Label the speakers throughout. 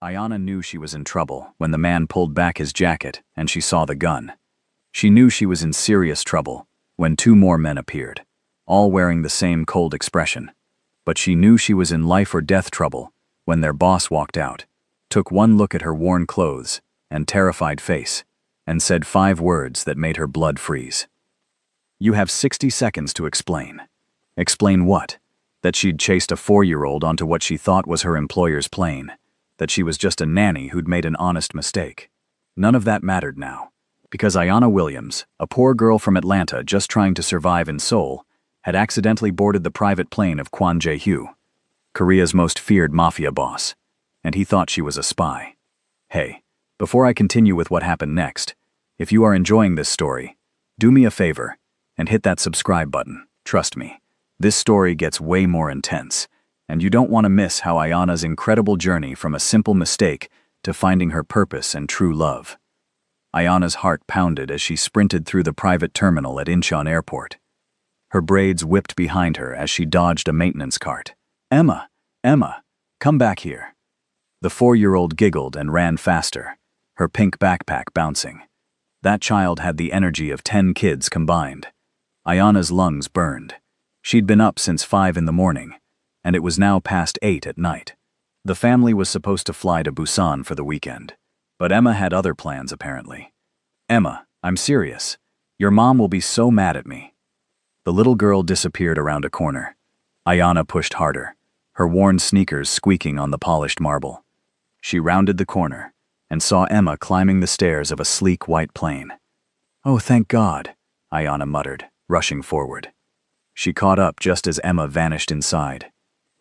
Speaker 1: Ayana knew she was in trouble when the man pulled back his jacket and she saw the gun. She knew she was in serious trouble when two more men appeared, all wearing the same cold expression. But she knew she was in life or death trouble when their boss walked out, took one look at her worn clothes and terrified face, and said 5 words that made her blood freeze. "You have 60 seconds to explain." Explain what? That she'd chased a 4-year-old onto what she thought was her employer's plane. That she was just a nanny who'd made an honest mistake. None of that mattered now, because Ayana Williams, a poor girl from Atlanta just trying to survive in Seoul, had accidentally boarded the private plane of Kwon Jae-hyo, Korea's most feared mafia boss, and he thought she was a spy. Hey, before I continue with what happened next, if you are enjoying this story, do me a favor and hit that subscribe button. Trust me, this story gets way more intense, and you don't want to miss how Ayana's incredible journey from a simple mistake to finding her purpose and true love. Ayana's heart pounded as she sprinted through the private terminal at Incheon Airport. Her braids whipped behind her as she dodged a maintenance cart. Emma, come back here." The 4-year-old giggled and ran faster, her pink backpack bouncing. That child had the energy of 10 kids combined. Ayana's lungs burned. She'd been up since 5 in the morning, and it was now past 8 at night. The family was supposed to fly to Busan for the weekend, but Emma had other plans apparently. "Emma, I'm serious. Your mom will be so mad at me." The little girl disappeared around a corner. Ayana pushed harder, her worn sneakers squeaking on the polished marble. She rounded the corner and saw Emma climbing the stairs of a sleek white plane. "Oh, thank God," Ayana muttered, rushing forward. She caught up just as Emma vanished inside.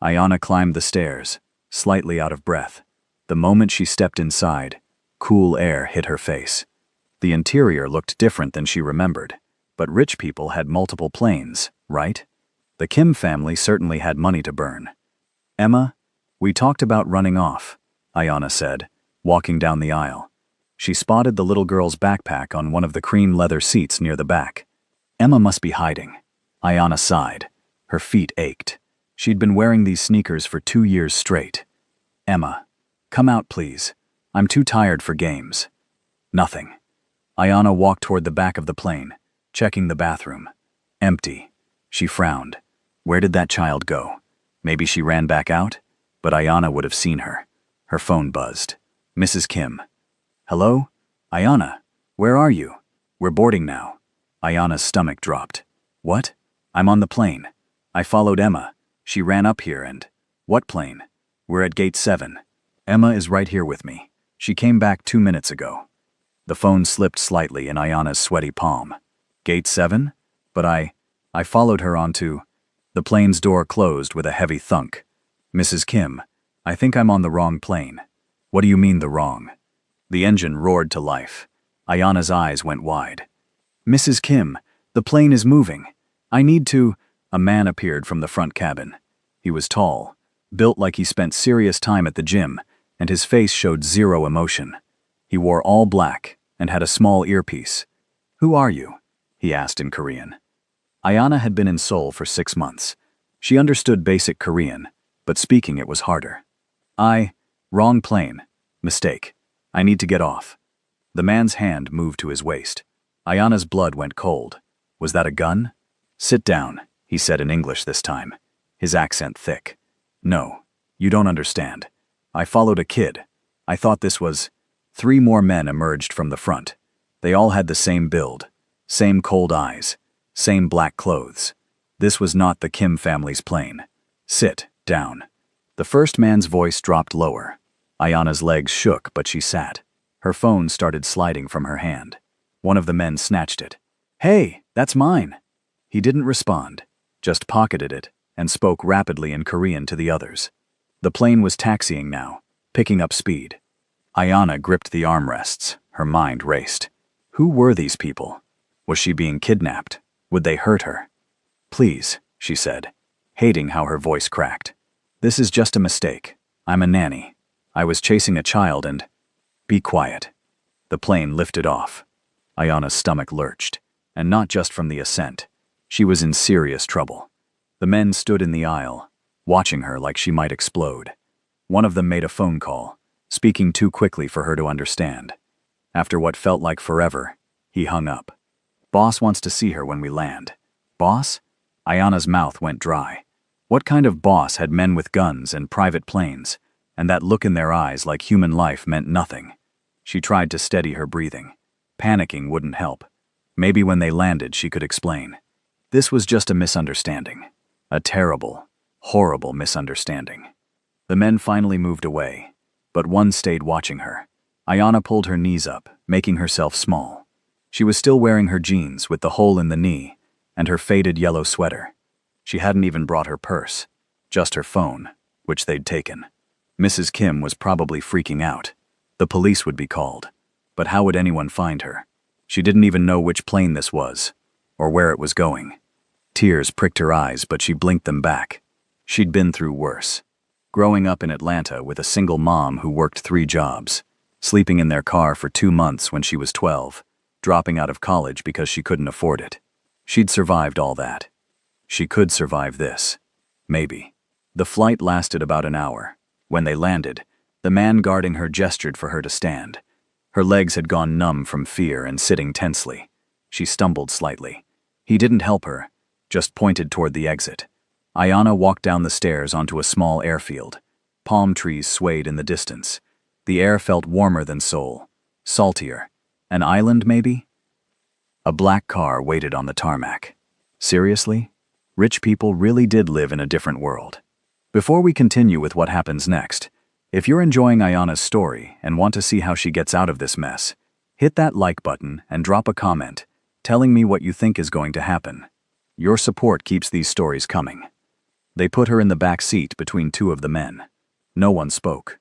Speaker 1: Ayana climbed the stairs, slightly out of breath. The moment she stepped inside, cool air hit her face. The interior looked different than she remembered, but rich people had multiple planes, right? The Kim family certainly had money to burn. "Emma, we talked about running off," Ayana said, walking down the aisle. She spotted the little girl's backpack on one of the cream leather seats near the back. Emma must be hiding. Ayana sighed. Her feet ached. She'd been wearing these sneakers for 2 years straight. "Emma, come out please. I'm too tired for games." Nothing. Ayana walked toward the back of the plane, checking the bathroom. Empty. She frowned. Where did that child go? Maybe she ran back out? But Ayana would have seen her. Her phone buzzed. Mrs. Kim. "Hello? Ayana, where are you? We're boarding now." Ayana's stomach dropped. "What? I'm on the plane. I followed Emma. She ran up here and..." "What plane?" "We're at gate 7. Emma is right here with me. She came back 2 minutes ago." The phone slipped slightly in Ayana's sweaty palm. "Gate 7? But I followed her onto..." The plane's door closed with a heavy thunk. "Mrs. Kim, I think I'm on the wrong plane." "What do you mean the wrong?" The engine roared to life. Ayana's eyes went wide. "Mrs. Kim, the plane is moving. I need to..." A man appeared from the front cabin. He was tall, built like he spent serious time at the gym, and his face showed zero emotion. He wore all black and had a small earpiece. "Who are you?" he asked in Korean. Ayana had been in Seoul for 6 months. She understood basic Korean, but speaking it was harder. Wrong plane. Mistake. I need to get off." The man's hand moved to his waist. Ayana's blood went cold. Was that a gun? "Sit down," he said in English this time, his accent thick. "No, you don't understand. I followed a kid. I thought this was..." 3 more men emerged from the front. They all had the same build, same cold eyes, same black clothes. This was not the Kim family's plane. "Sit down." The first man's voice dropped lower. Ayana's legs shook, but she sat. Her phone started sliding from her hand. One of the men snatched it. "Hey, that's mine." He didn't respond, just pocketed it and spoke rapidly in Korean to the others. The plane was taxiing now, picking up speed. Ayana gripped the armrests. Her mind raced. Who were these people? Was she being kidnapped? Would they hurt her? "Please," she said, hating how her voice cracked. "This is just a mistake. I'm a nanny. I was chasing a child and..." "Be quiet." The plane lifted off. Ayana's stomach lurched, and not just from the ascent. She was in serious trouble. The men stood in the aisle, watching her like she might explode. One of them made a phone call, speaking too quickly for her to understand. After what felt like forever, he hung up. Boss wants to see her when we land. Boss? Ayana's mouth went dry. What kind of boss had men with guns and private planes, and that look in their eyes like human life meant nothing? She tried to steady her breathing. Panicking wouldn't help. Maybe when they landed she could explain. This was just a misunderstanding. A terrible, horrible misunderstanding. The men finally moved away, but one stayed watching her. Ayana pulled her knees up, making herself small. She was still wearing her jeans with the hole in the knee and her faded yellow sweater. She hadn't even brought her purse, just her phone, which they'd taken. Mrs. Kim was probably freaking out. The police would be called. But how would anyone find her? She didn't even know which plane this was, or where it was going. Tears pricked her eyes, but she blinked them back. She'd been through worse. Growing up in Atlanta with a single mom who worked 3 jobs, sleeping in their car for 2 months when she was 12, dropping out of college because she couldn't afford it. She'd survived all that. She could survive this. Maybe. The flight lasted about an hour. When they landed, the man guarding her gestured for her to stand. Her legs had gone numb from fear and sitting tensely. She stumbled slightly. He didn't help her, just pointed toward the exit. Ayana walked down the stairs onto a small airfield. Palm trees swayed in the distance. The air felt warmer than Seoul. Saltier. An island, maybe? A black car waited on the tarmac. Seriously? Rich people really did live in a different world. Before we continue with what happens next, if you're enjoying Ayana's story and want to see how she gets out of this mess, hit that like button and drop a comment telling me what you think is going to happen. Your support keeps these stories coming. They put her in the back seat between 2 of the men. No one spoke.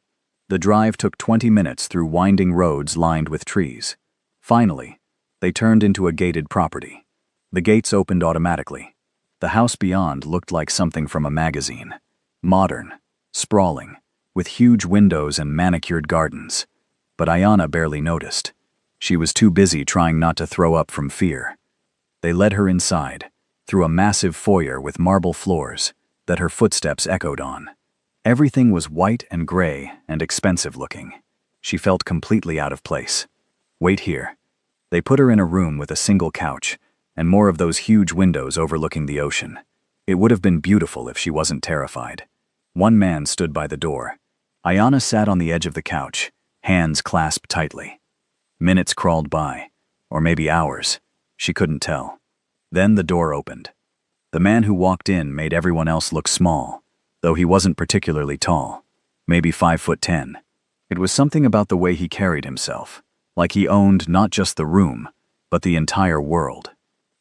Speaker 1: The drive took 20 minutes through winding roads lined with trees. Finally, they turned into a gated property. The gates opened automatically. The house beyond looked like something from a magazine. Modern, sprawling, with huge windows and manicured gardens. But Ayana barely noticed. She was too busy trying not to throw up from fear. They led her inside, through a massive foyer with marble floors that her footsteps echoed on. Everything was white and gray and expensive looking. She felt completely out of place. Wait here. They put her in a room with a single couch and more of those huge windows overlooking the ocean. It would have been beautiful if she wasn't terrified. One man stood by the door. Ayana sat on the edge of the couch, hands clasped tightly. Minutes crawled by, or maybe hours. She couldn't tell. Then the door opened. The man who walked in made everyone else look small, though he wasn't particularly tall, maybe 5'10". It was something about the way he carried himself, like he owned not just the room, but the entire world.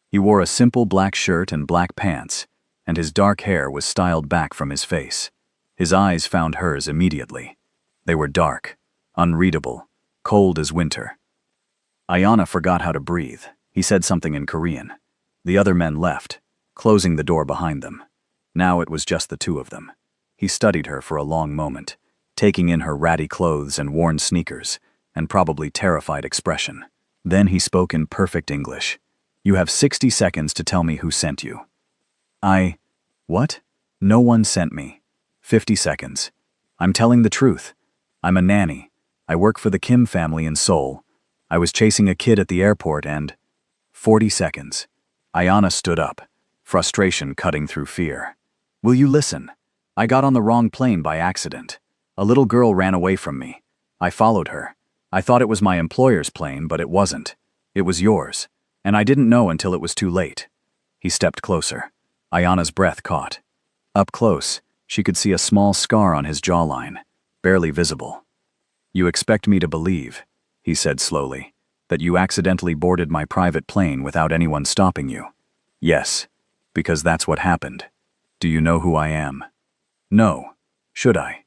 Speaker 1: He wore a simple black shirt and black pants, and his dark hair was styled back from his face. His eyes found hers immediately. They were dark, unreadable, cold as winter. Ayana forgot how to breathe. He said something in Korean. The other men left, closing the door behind them. Now it was just the 2 of them. He studied her for a long moment, taking in her ratty clothes and worn sneakers, and probably terrified expression. Then he spoke in perfect English. "You have 60 seconds to tell me who sent you." What? No one sent me. 50 seconds. I'm telling the truth. I'm a nanny. I work for the Kim family in Seoul. I was chasing a kid at the airport and... 40 seconds. Ayana stood up, frustration cutting through fear. Will you listen? I got on the wrong plane by accident. A little girl ran away from me. I followed her. I thought it was my employer's plane, but it wasn't. It was yours. And I didn't know until it was too late. He stepped closer. Ayana's breath caught. Up close, she could see a small scar on his jawline, barely visible. You expect me to believe, he said slowly, that you accidentally boarded my private plane without anyone stopping you? Yes, because that's what happened. Do you know who I am? No. Should I?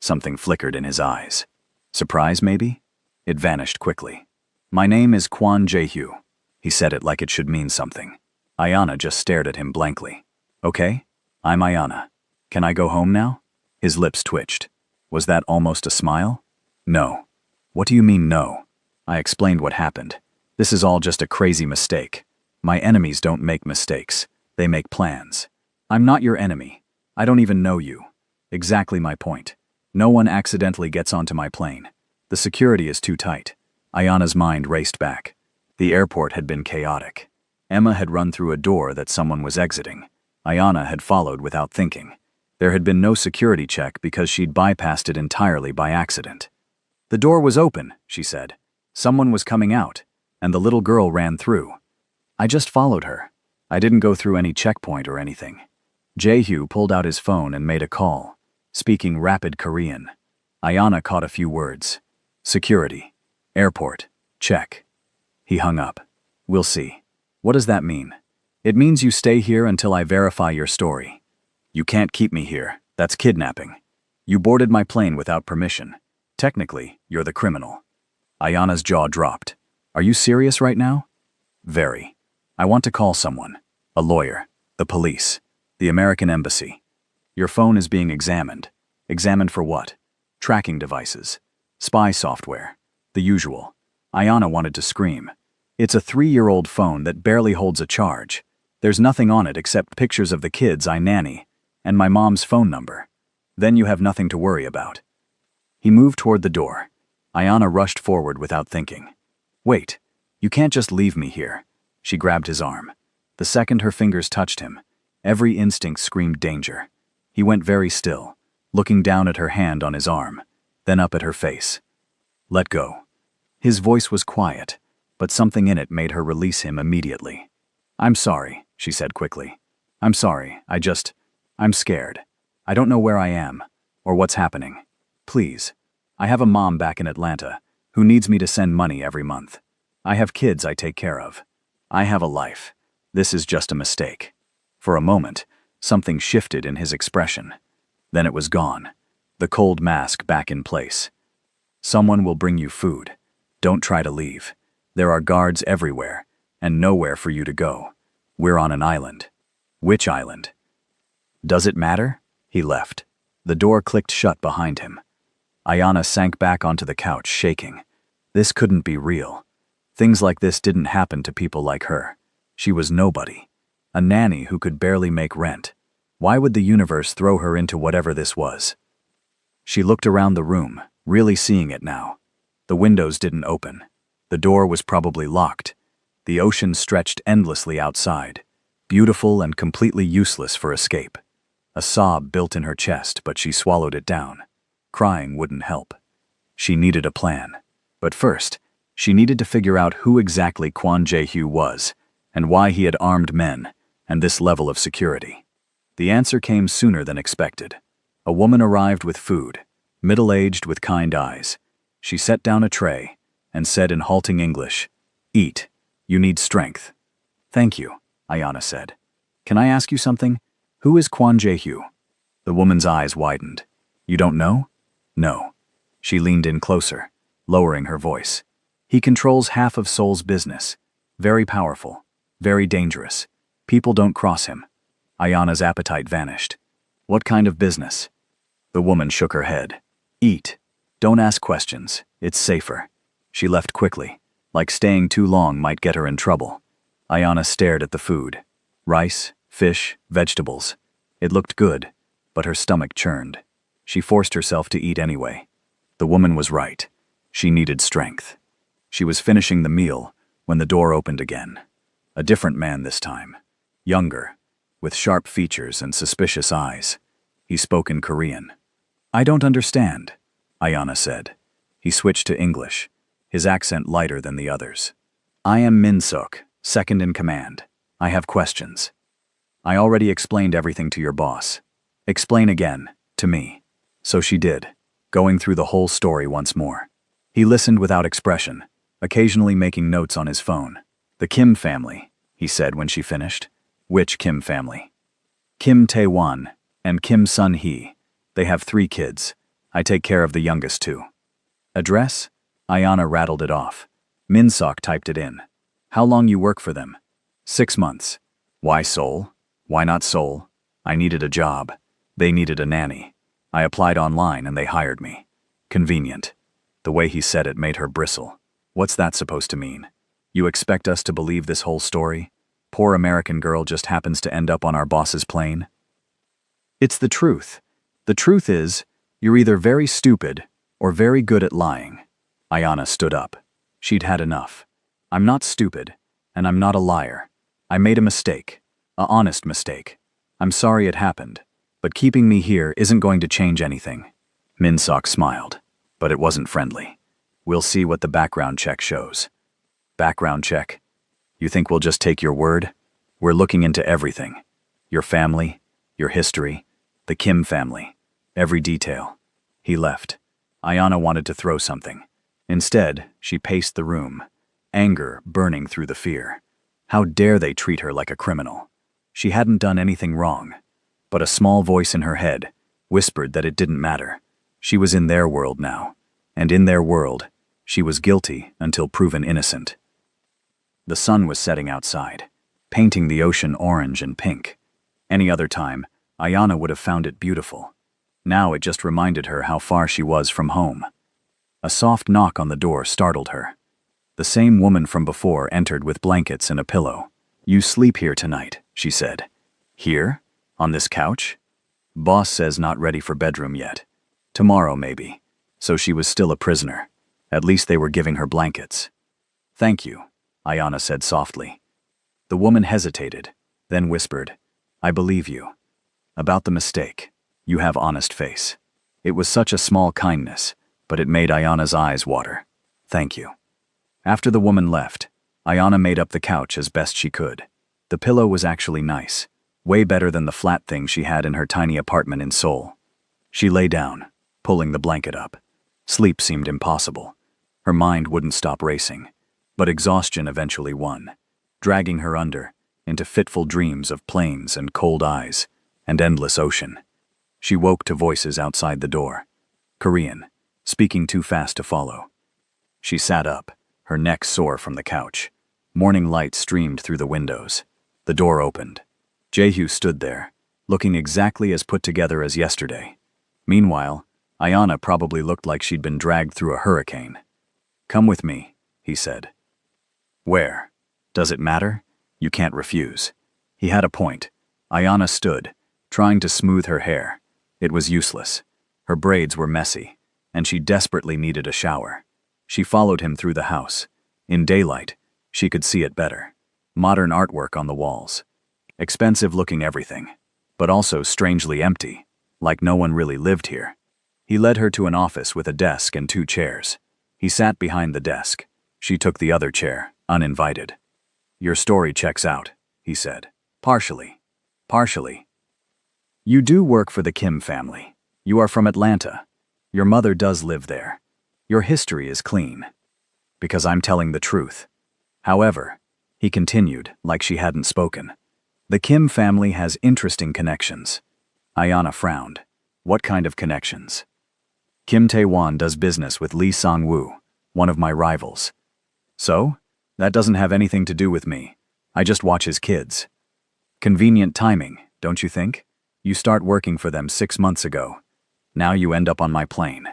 Speaker 1: Something flickered in his eyes. Surprise, maybe? It vanished quickly. My name is Kwon Jae-hyu. He said it like it should mean something. Ayana just stared at him blankly. Okay, I'm Ayana. Can I go home now? His lips twitched. Was that almost a smile? No. What do you mean no? I explained what happened. This is all just a crazy mistake. My enemies don't make mistakes. They make plans. I'm not your enemy. I don't even know you. Exactly my point. No one accidentally gets onto my plane. The security is too tight. Ayana's mind raced back. The airport had been chaotic. Emma had run through a door that someone was exiting. Ayana had followed without thinking. There had been no security check because she'd bypassed it entirely by accident. The door was open, she said. Someone was coming out, and the little girl ran through. I just followed her. I didn't go through any checkpoint or anything. Jae-hyo pulled out his phone and made a call, speaking rapid Korean. Ayana caught a few words. Security. Airport. Check. He hung up. We'll see. What does that mean? It means you stay here until I verify your story. You can't keep me here. That's kidnapping. You boarded my plane without permission. Technically, you're the criminal. Ayana's jaw dropped. Are you serious right now? Very. I want to call someone. A lawyer. The police. The American embassy. Your phone is being examined. Examined for what? Tracking devices. Spy software. The usual. Ayana wanted to scream. It's a 3-year-old phone that barely holds a charge. There's nothing on it except pictures of the kids I nanny, and my mom's phone number. Then you have nothing to worry about. He moved toward the door. Ayana rushed forward without thinking. Wait, you can't just leave me here. She grabbed his arm. The second her fingers touched him, every instinct screamed danger. He went very still, looking down at her hand on his arm, then up at her face. Let go. His voice was quiet, but something in it made her release him immediately. I'm sorry, she said quickly. I'm sorry, I'm scared. I don't know where I am, or what's happening. Please. I have a mom back in Atlanta, who needs me to send money every month. I have kids I take care of. I have a life. This is just a mistake. For a moment, something shifted in his expression. Then it was gone, the cold mask back in place. Someone will bring you food. Don't try to leave. There are guards everywhere, and nowhere for you to go. We're on an island. Which island? Does it matter? He left. The door clicked shut behind him. Ayana sank back onto the couch, shaking. This couldn't be real. Things like this didn't happen to people like her. She was nobody. A nanny who could barely make rent. Why would the universe throw her into whatever this was? She looked around the room, really seeing it now. The windows didn't open. The door was probably locked. The ocean stretched endlessly outside, beautiful and completely useless for escape. A sob built in her chest, but she swallowed it down. Crying wouldn't help. She needed a plan. But first, she needed to figure out who exactly Kwon Jae-hyo was, and why he had armed men, and this level of security. The answer came sooner than expected. A woman arrived with food, middle-aged with kind eyes. She set down a tray and said in halting English, "Eat. You need strength." "Thank you," Ayana said. "Can I ask you something? Who is Kwon Jae-hyo?" The woman's eyes widened. "You don't know?" "No." She leaned in closer, lowering her voice. "He controls half of Seoul's business. Very powerful. Very dangerous. People don't cross him." Ayana's appetite vanished. "What kind of business?" The woman shook her head. "Eat. Don't ask questions. It's safer." She left quickly, like staying too long might get her in trouble. Ayana stared at the food. Rice, fish, vegetables. It looked good, but her stomach churned. She forced herself to eat anyway. The woman was right. She needed strength. She was finishing the meal when the door opened again. A different man this time. Younger, with sharp features and suspicious eyes. He spoke in Korean. "I don't understand," Ayana said. He switched to English, his accent lighter than the others. "I am Min-suk, second in command. I have questions." "I already explained everything to your boss. Explain again, to me." So she did, going through the whole story once more. He listened without expression, occasionally making notes on his phone. "The Kim family," he said when she finished. "Which Kim family?" "Kim Tae-won and Kim Sun-hee. They have 3 kids. I take care of the youngest 2. "Address?" Ayana rattled it off. Min-suk typed it in. "How long you work for them?" 6 months. "Why Seoul? Why not Seoul?" "I needed a job. They needed a nanny. I applied online and they hired me." Convenient. The way he said it made her bristle. What's that supposed to mean? You expect us to believe this whole story? Poor American girl just happens to end up on our boss's plane? It's the truth. The truth is, you're either very stupid or very good at lying. Ayana stood up. She'd had enough. I'm not stupid, and I'm not a liar. I made a mistake. A honest mistake. I'm sorry it happened, but keeping me here isn't going to change anything. Minsok smiled, but it wasn't friendly. We'll see what the background check shows. Background check? You think we'll just take your word? We're looking into everything. Your family, your history, the Kim family, every detail. He left. Ayana wanted to throw something. Instead, she paced the room, anger burning through the fear. How dare they treat her like a criminal? She hadn't done anything wrong, but a small voice in her head whispered that it didn't matter. She was in their world now, and in their world, she was guilty until proven innocent. The sun was setting outside, painting the ocean orange and pink. Any other time, Ayana would have found it beautiful. Now it just reminded her how far she was from home. A soft knock on the door startled her. The same woman from before entered with blankets and a pillow. You sleep here tonight, she said. Here? On this couch? Boss says not ready for bedroom yet. Tomorrow, maybe. So she was still a prisoner. At least they were giving her blankets. Thank you, Ayana said softly. The woman hesitated, then whispered, I believe you. About the mistake. You have honest face. It was such a small kindness, but it made Ayana's eyes water. Thank you. After the woman left, Ayana made up the couch as best she could. The pillow was actually nice, way better than the flat thing she had in her tiny apartment in Seoul. She lay down, pulling the blanket up. Sleep seemed impossible. Her mind wouldn't stop racing, but exhaustion eventually won, dragging her under, into fitful dreams of plains and cold eyes, and endless ocean. She woke to voices outside the door. Korean, speaking too fast to follow. She sat up, her neck sore from the couch. Morning light streamed through the windows. The door opened. Jae-hyo stood there, looking exactly as put together as yesterday. Meanwhile, Ayana probably looked like she'd been dragged through a hurricane. Come with me, he said. Where? Does it matter? You can't refuse. He had a point. Ayana stood, trying to smooth her hair. It was useless. Her braids were messy, and she desperately needed a shower. She followed him through the house. In daylight, she could see it better. Modern artwork on the walls. Expensive-looking everything, but also strangely empty, like no one really lived here. He led her to an office with a desk and 2 chairs. He sat behind the desk. She took the other chair, uninvited. Your story checks out, he said. Partially. Partially. You do work for the Kim family. You are from Atlanta. Your mother does live there. Your history is clean. Because I'm telling the truth. However, he continued, like she hadn't spoken, the Kim family has interesting connections. Ayana frowned. What kind of connections? Kim Tae-won does business with Lee Sang-woo, one of my rivals. So? That doesn't have anything to do with me. I just watch his kids. Convenient timing, don't you think? You start working for them 6 months ago. Now you end up on my plane.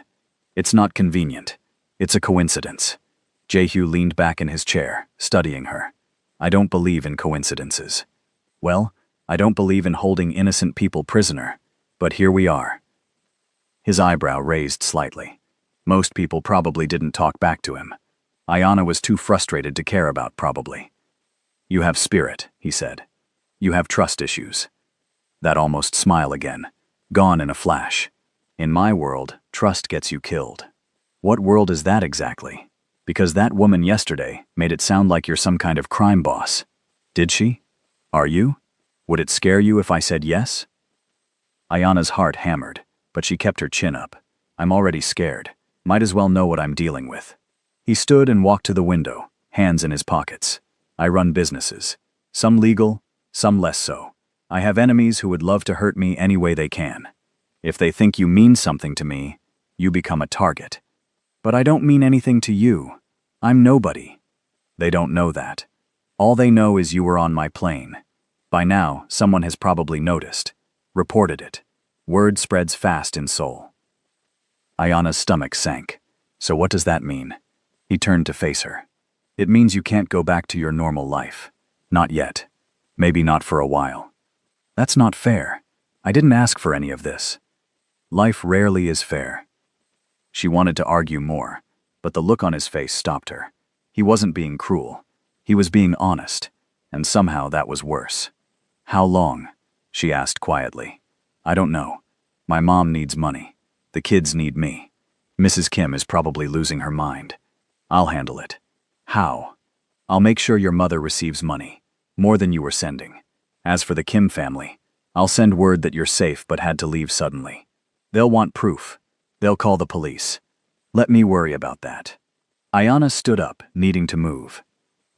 Speaker 1: It's not convenient. It's a coincidence. Jae-hyo leaned back in his chair, studying her. I don't believe in coincidences. Well, I don't believe in holding innocent people prisoner, but here we are. His eyebrow raised slightly. Most people probably didn't talk back to him. Ayana was too frustrated to care about, probably. You have spirit, he said. You have trust issues. That almost smile again, gone in a flash. In my world, trust gets you killed. What world is that exactly? Because that woman yesterday made it sound like you're some kind of crime boss. Did she? Are you? Would it scare you if I said yes? Ayana's heart hammered, but she kept her chin up. I'm already scared. Might as well know what I'm dealing with. He stood and walked to the window, hands in his pockets. I run businesses. Some legal, some less so. I have enemies who would love to hurt me any way they can. If they think you mean something to me, you become a target. But I don't mean anything to you. I'm nobody. They don't know that. All they know is you were on my plane. By now, someone has probably noticed, reported it. Word spreads fast in Seoul. Ayana's stomach sank. So what does that mean? He turned to face her. It means you can't go back to your normal life. Not yet. Maybe not for a while. That's not fair. I didn't ask for any of this. Life rarely is fair. She wanted to argue more, but the look on his face stopped her. He wasn't being cruel. He was being honest, and somehow that was worse. "How long?" she asked quietly. "I don't know. My mom needs money. The kids need me. Mrs. Kim is probably losing her mind. I'll handle it." "How?" "I'll make sure your mother receives money. More than you were sending. As for the Kim family, I'll send word that you're safe but had to leave suddenly. They'll want proof. They'll call the police. Let me worry about that." Ayana stood up, needing to move.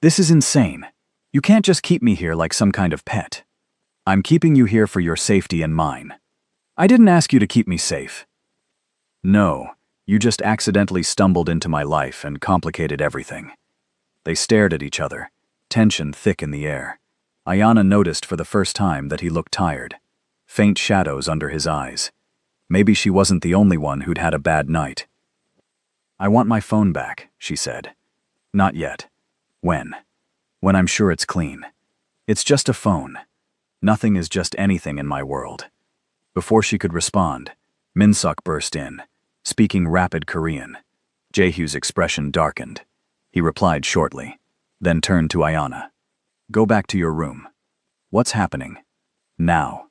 Speaker 1: "This is insane. You can't just keep me here like some kind of pet. I'm keeping you here for your safety and mine. I didn't ask you to keep me safe." "No, you just accidentally stumbled into my life and complicated everything." They stared at each other, tension thick in the air. Ayana noticed for the first time that he looked tired. Faint shadows under his eyes. Maybe she wasn't the only one who'd had a bad night. "I want my phone back," she said. "Not yet." "When?" "When I'm sure it's clean. It's just a phone. Nothing is just anything in my world." Before she could respond, Min-suk burst in, speaking rapid Korean. Jae-hyu's expression darkened. He replied shortly, then turned to Ayana. "Go back to your room." "What's happening?" "Now."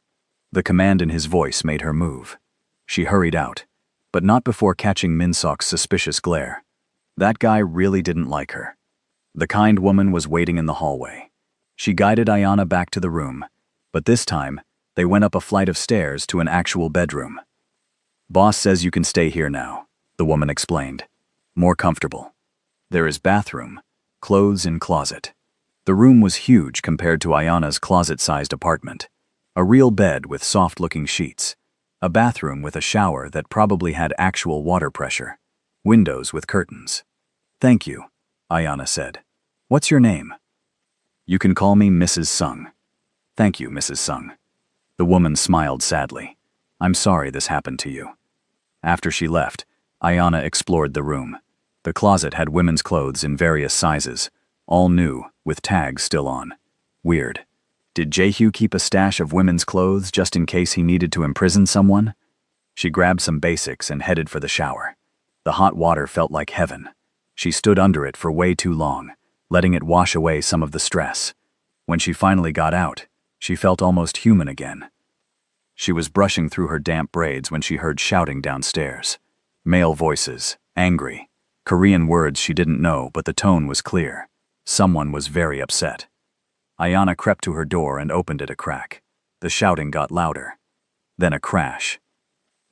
Speaker 1: The command in his voice made her move. She hurried out, but not before catching Min-suk's suspicious glare. That guy really didn't like her. The kind woman was waiting in the hallway. She guided Ayana back to the room, but this time, they went up a flight of stairs to an actual bedroom. "Boss says you can stay here now," the woman explained. "More comfortable. There is bathroom, clothes in closet." The room was huge compared to Ayana's closet-sized apartment. A real bed with soft-looking sheets. A bathroom with a shower that probably had actual water pressure. Windows with curtains. "Thank you," Ayana said. "What's your name?" "You can call me Mrs. Sung." "Thank you, Mrs. Sung." The woman smiled sadly. "I'm sorry this happened to you." After she left, Ayana explored the room. The closet had women's clothes in various sizes, all new, with tags still on. Weird. Did Jae-hyu keep a stash of women's clothes just in case he needed to imprison someone? She grabbed some basics and headed for the shower. The hot water felt like heaven. She stood under it for way too long, letting it wash away some of the stress. When she finally got out, she felt almost human again. She was brushing through her damp braids when she heard shouting downstairs. Male voices, angry. Korean words she didn't know, but the tone was clear. Someone was very upset. Ayana crept to her door and opened it a crack. The shouting got louder. Then a crash.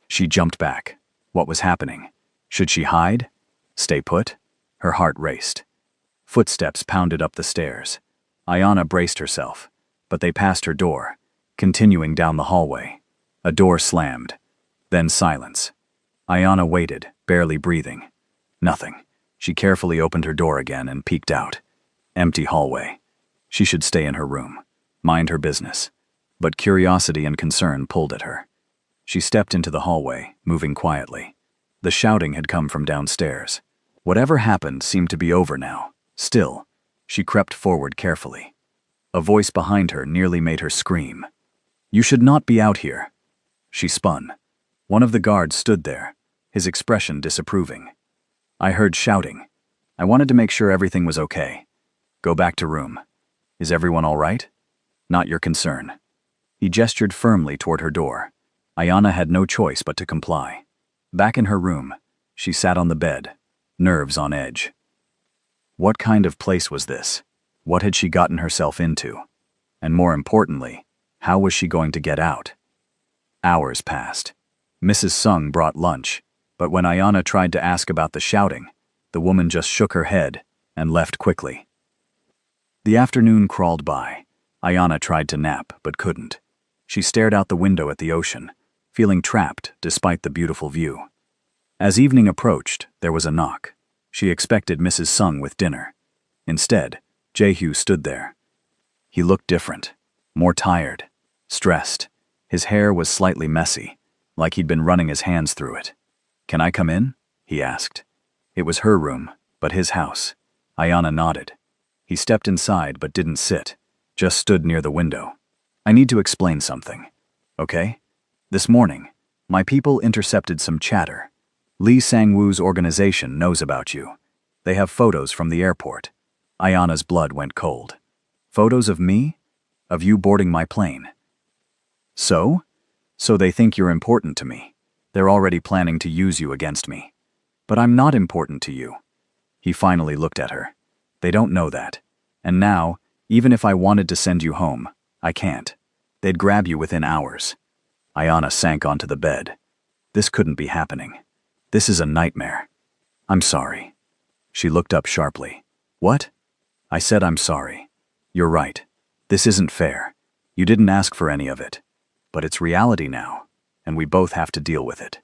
Speaker 1: She jumped back. What was happening? Should she hide? Stay put? Her heart raced. Footsteps pounded up the stairs. Ayana braced herself, but they passed her door, continuing down the hallway. A door slammed. Then silence. Ayana waited, barely breathing. Nothing. She carefully opened her door again and peeked out. Empty hallway. She should stay in her room, mind her business. But curiosity and concern pulled at her. She stepped into the hallway, moving quietly. The shouting had come from downstairs. Whatever happened seemed to be over now. Still, she crept forward carefully. A voice behind her nearly made her scream. "You should not be out here." She spun. One of the guards stood there, his expression disapproving. "I heard shouting. I wanted to make sure everything was okay. Go back to room. Is everyone all right? Not your concern." He gestured firmly toward her door. Ayana had no choice but to comply. Back in her room, she sat on the bed, nerves on edge. What kind of place was this? What had she gotten herself into? And more importantly, how was she going to get out? Hours passed. Mrs. Sung brought lunch, but when Ayana tried to ask about the shouting, the woman just shook her head and left quickly. The afternoon crawled by. Ayana tried to nap, but couldn't. She stared out the window at the ocean, feeling trapped despite the beautiful view. As evening approached, there was a knock. She expected Mrs. Sung with dinner. Instead, Jae-hyu stood there. He looked different, more tired, stressed. His hair was slightly messy, like he'd been running his hands through it. "Can I come in?" he asked. It was her room, but his house. Ayana nodded. He stepped inside but didn't sit, just stood near the window. "I need to explain something. Okay? This morning, my people intercepted some chatter. Lee Sang-woo's organization knows about you. They have photos from the airport. Ayana's blood went cold. Photos of me? Of you boarding my plane. So? So they think you're important to me. They're already planning to use you against me. But I'm not important to you. He finally looked at her. They don't know that. And now, even if I wanted to send you home, I can't. They'd grab you within hours. Ayana sank onto the bed. This couldn't be happening. This is a nightmare. I'm sorry. She looked up sharply. What? I said I'm sorry. You're right. This isn't fair. You didn't ask for any of it. But it's reality now, and we both have to deal with it.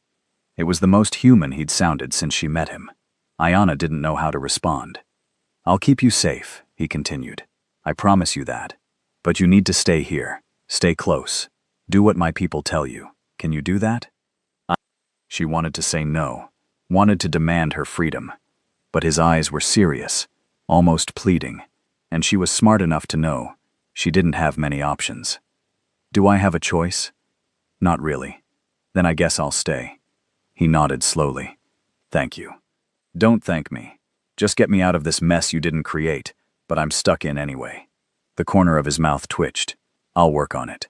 Speaker 1: It was the most human he'd sounded since she met him. Ayana didn't know how to respond. I'll keep you safe, he continued. I promise you that. But you need to stay here. Stay close. Do what my people tell you. Can you do that? She wanted to say no, wanted to demand her freedom. But his eyes were serious, almost pleading, and she was smart enough to know she didn't have many options. Do I have a choice? Not really. Then I guess I'll stay. He nodded slowly. Thank you. Don't thank me. Just get me out of this mess you didn't create, but I'm stuck in anyway. The corner of his mouth twitched. I'll work on it.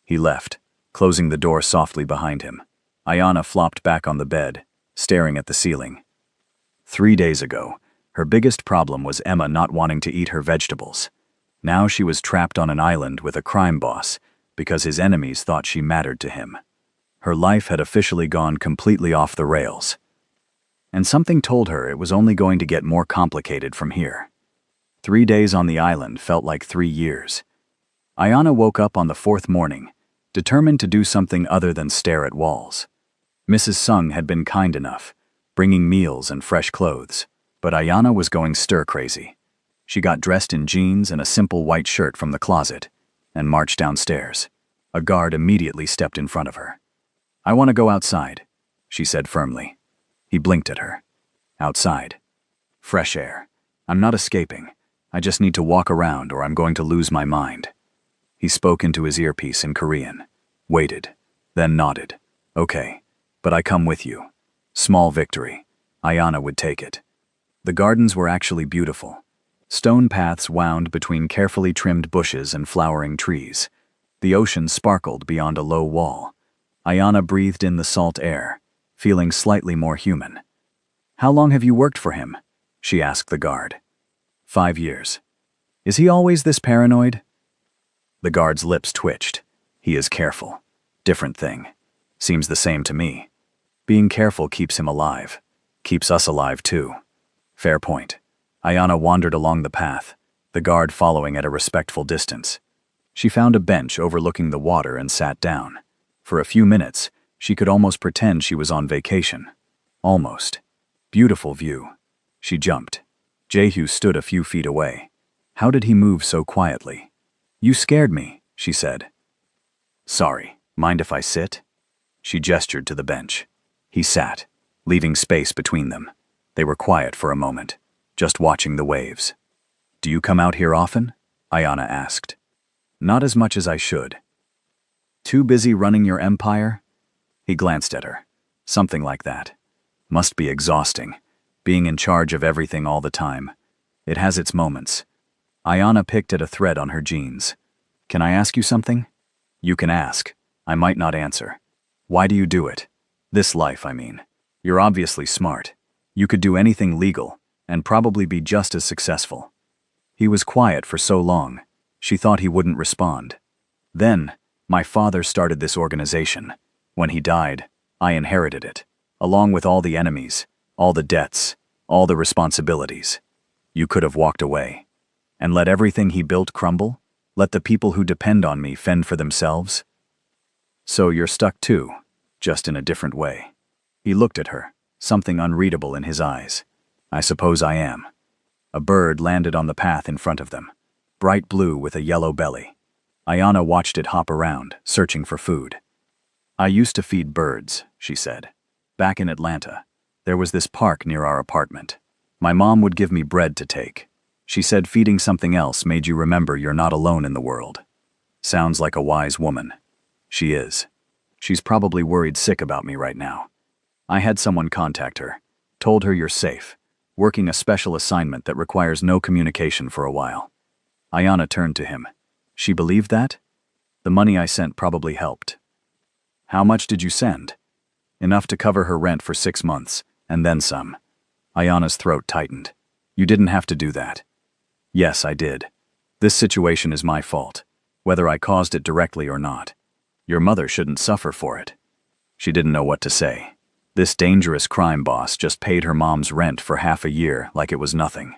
Speaker 1: He left, closing the door softly behind him. Ayana flopped back on the bed, staring at the ceiling. 3 days ago, her biggest problem was Emma not wanting to eat her vegetables. Now she was trapped on an island with a crime boss because his enemies thought she mattered to him. Her life had officially gone completely off the rails. And something told her it was only going to get more complicated from here. 3 days on the island felt like 3 years. Ayana woke up on the 4th morning, determined to do something other than stare at walls. Mrs. Sung had been kind enough, bringing meals and fresh clothes, but Ayana was going stir-crazy. She got dressed in jeans and a simple white shirt from the closet and marched downstairs. A guard immediately stepped in front of her. I want to go outside, she said firmly. He blinked at her. Outside. Fresh air. I'm not escaping. I just need to walk around or I'm going to lose my mind. He spoke into his earpiece in Korean, waited, then nodded. Okay, but I come with you. Small victory. Ayana would take it. The gardens were actually beautiful. Stone paths wound between carefully trimmed bushes and flowering trees. The ocean sparkled beyond a low wall. Ayana breathed in the salt air, feeling slightly more human. How long have you worked for him? She asked the guard. 5 years. Is he always this paranoid? The guard's lips twitched. He is careful. Different thing. Seems the same to me. Being careful keeps him alive. Keeps us alive too. Fair point. Ayana wandered along the path, the guard following at a respectful distance. She found a bench overlooking the water and sat down. For a few minutes, she could almost pretend she was on vacation. Almost. Beautiful view. She jumped. Jae-hyo stood a few feet away. How did he move so quietly? You scared me, she said. Sorry, mind if I sit? She gestured to the bench. He sat, leaving space between them. They were quiet for a moment, just watching the waves. Do you come out here often? Ayana asked. Not as much as I should. Too busy running your empire? He glanced at her. Something like that. Must be exhausting, being in charge of everything all the time. It has its moments. Ayana picked at a thread on her jeans. Can I ask you something? You can ask. I might not answer. Why do you do it? This life, I mean. You're obviously smart. You could do anything legal, and probably be just as successful. He was quiet for so long, she thought he wouldn't respond. Then, my father started this organization. When he died, I inherited it, along with all the enemies, all the debts, all the responsibilities. You could have walked away. And let everything he built crumble? Let the people who depend on me fend for themselves? So you're stuck too, just in a different way. He looked at her, something unreadable in his eyes. I suppose I am. A bird landed on the path in front of them, bright blue with a yellow belly. Ayana watched it hop around, searching for food. I used to feed birds, she said. Back in Atlanta, there was this park near our apartment. My mom would give me bread to take. She said feeding something else made you remember you're not alone in the world. Sounds like a wise woman. She is. She's probably worried sick about me right now. I had someone contact her. Told her you're safe. Working a special assignment that requires no communication for a while. Ayana turned to him. She believed that? The money I sent probably helped. How much did you send? Enough to cover her rent for 6 months, and then some. Ayana's throat tightened. You didn't have to do that. Yes, I did. This situation is my fault, whether I caused it directly or not. Your mother shouldn't suffer for it. She didn't know what to say. This dangerous crime boss just paid her mom's rent for half a year like it was nothing.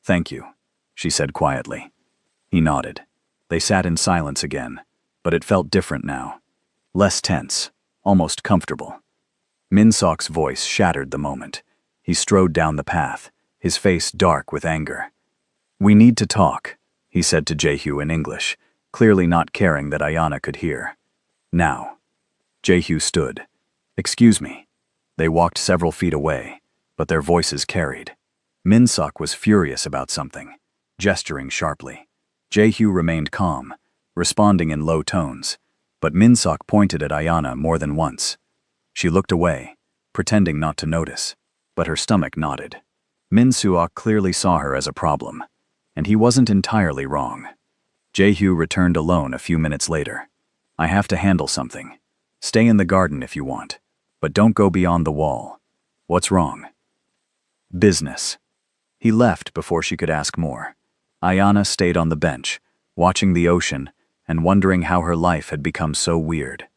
Speaker 1: Thank you, she said quietly. He nodded. They sat in silence again, but it felt different now. Less tense, almost comfortable. Min-sok's voice shattered the moment. He strode down the path, his face dark with anger. We need to talk, he said to Jae-hyo in English, clearly not caring that Ayana could hear. Now. Jae-hyo stood. Excuse me. They walked several feet away, but their voices carried. Min-sok was furious about something, gesturing sharply. Jae-hyo remained calm, responding in low tones, but Min-sok pointed at Ayana more than once. She looked away, pretending not to notice, but her stomach nodded. Min-seok clearly saw her as a problem, and he wasn't entirely wrong. Jae-hyo returned alone a few minutes later. I have to handle something. Stay in the garden if you want, but don't go beyond the wall. What's wrong? Business. He left before she could ask more. Ayana stayed on the bench, watching the ocean and wondering how her life had become so weird.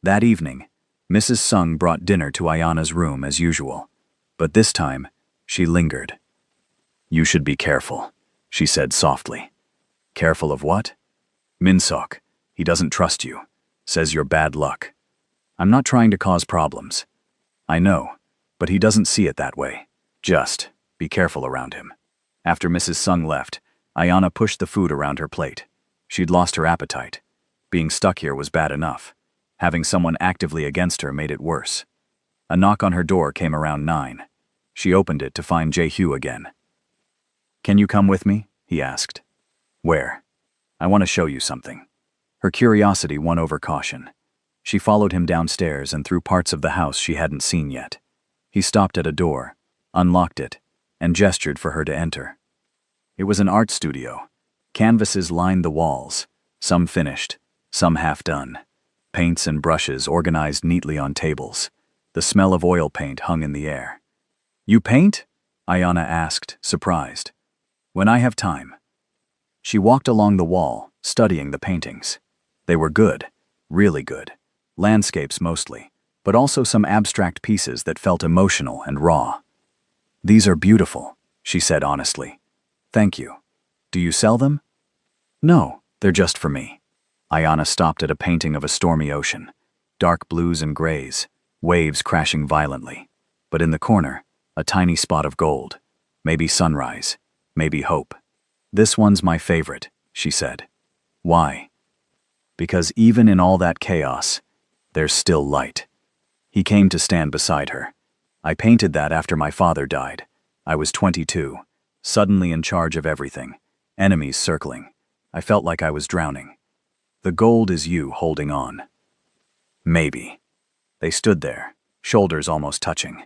Speaker 1: That evening, Mrs. Sung brought dinner to Ayana's room as usual, but this time, she lingered. You should be careful, she said softly. Careful of what? Min-sok, he doesn't trust you. Says you're bad luck. I'm not trying to cause problems. I know, but he doesn't see it that way. Just be careful around him. After Mrs. Sung left, Ayana pushed the food around her plate. She'd lost her appetite. Being stuck here was bad enough. Having someone actively against her made it worse. A knock on her door came around 9. She opened it to find Jae-hyo again. Can you come with me? He asked. Where? I want to show you something. Her curiosity won over caution. She followed him downstairs and through parts of the house she hadn't seen yet. He stopped at a door, unlocked it, and gestured for her to enter. It was an art studio. Canvases lined the walls, some finished, some half done. Paints and brushes organized neatly on tables. The smell of oil paint hung in the air. You paint? Ayana asked, surprised. When I have time. She walked along the wall, studying the paintings. They were good, really good. Landscapes mostly, but also some abstract pieces that felt emotional and raw. These are beautiful, she said honestly. Thank you. Do you sell them? No, they're just for me. Ayana stopped at a painting of a stormy ocean. Dark blues and grays, waves crashing violently. But in the corner, a tiny spot of gold. Maybe sunrise, maybe hope. This one's my favorite, she said. Why? Because even in all that chaos, there's still light. He came to stand beside her. I painted that after my father died. I was 22, suddenly in charge of everything, enemies circling. I felt like I was drowning. The gold is you holding on. Maybe. They stood there, shoulders almost touching.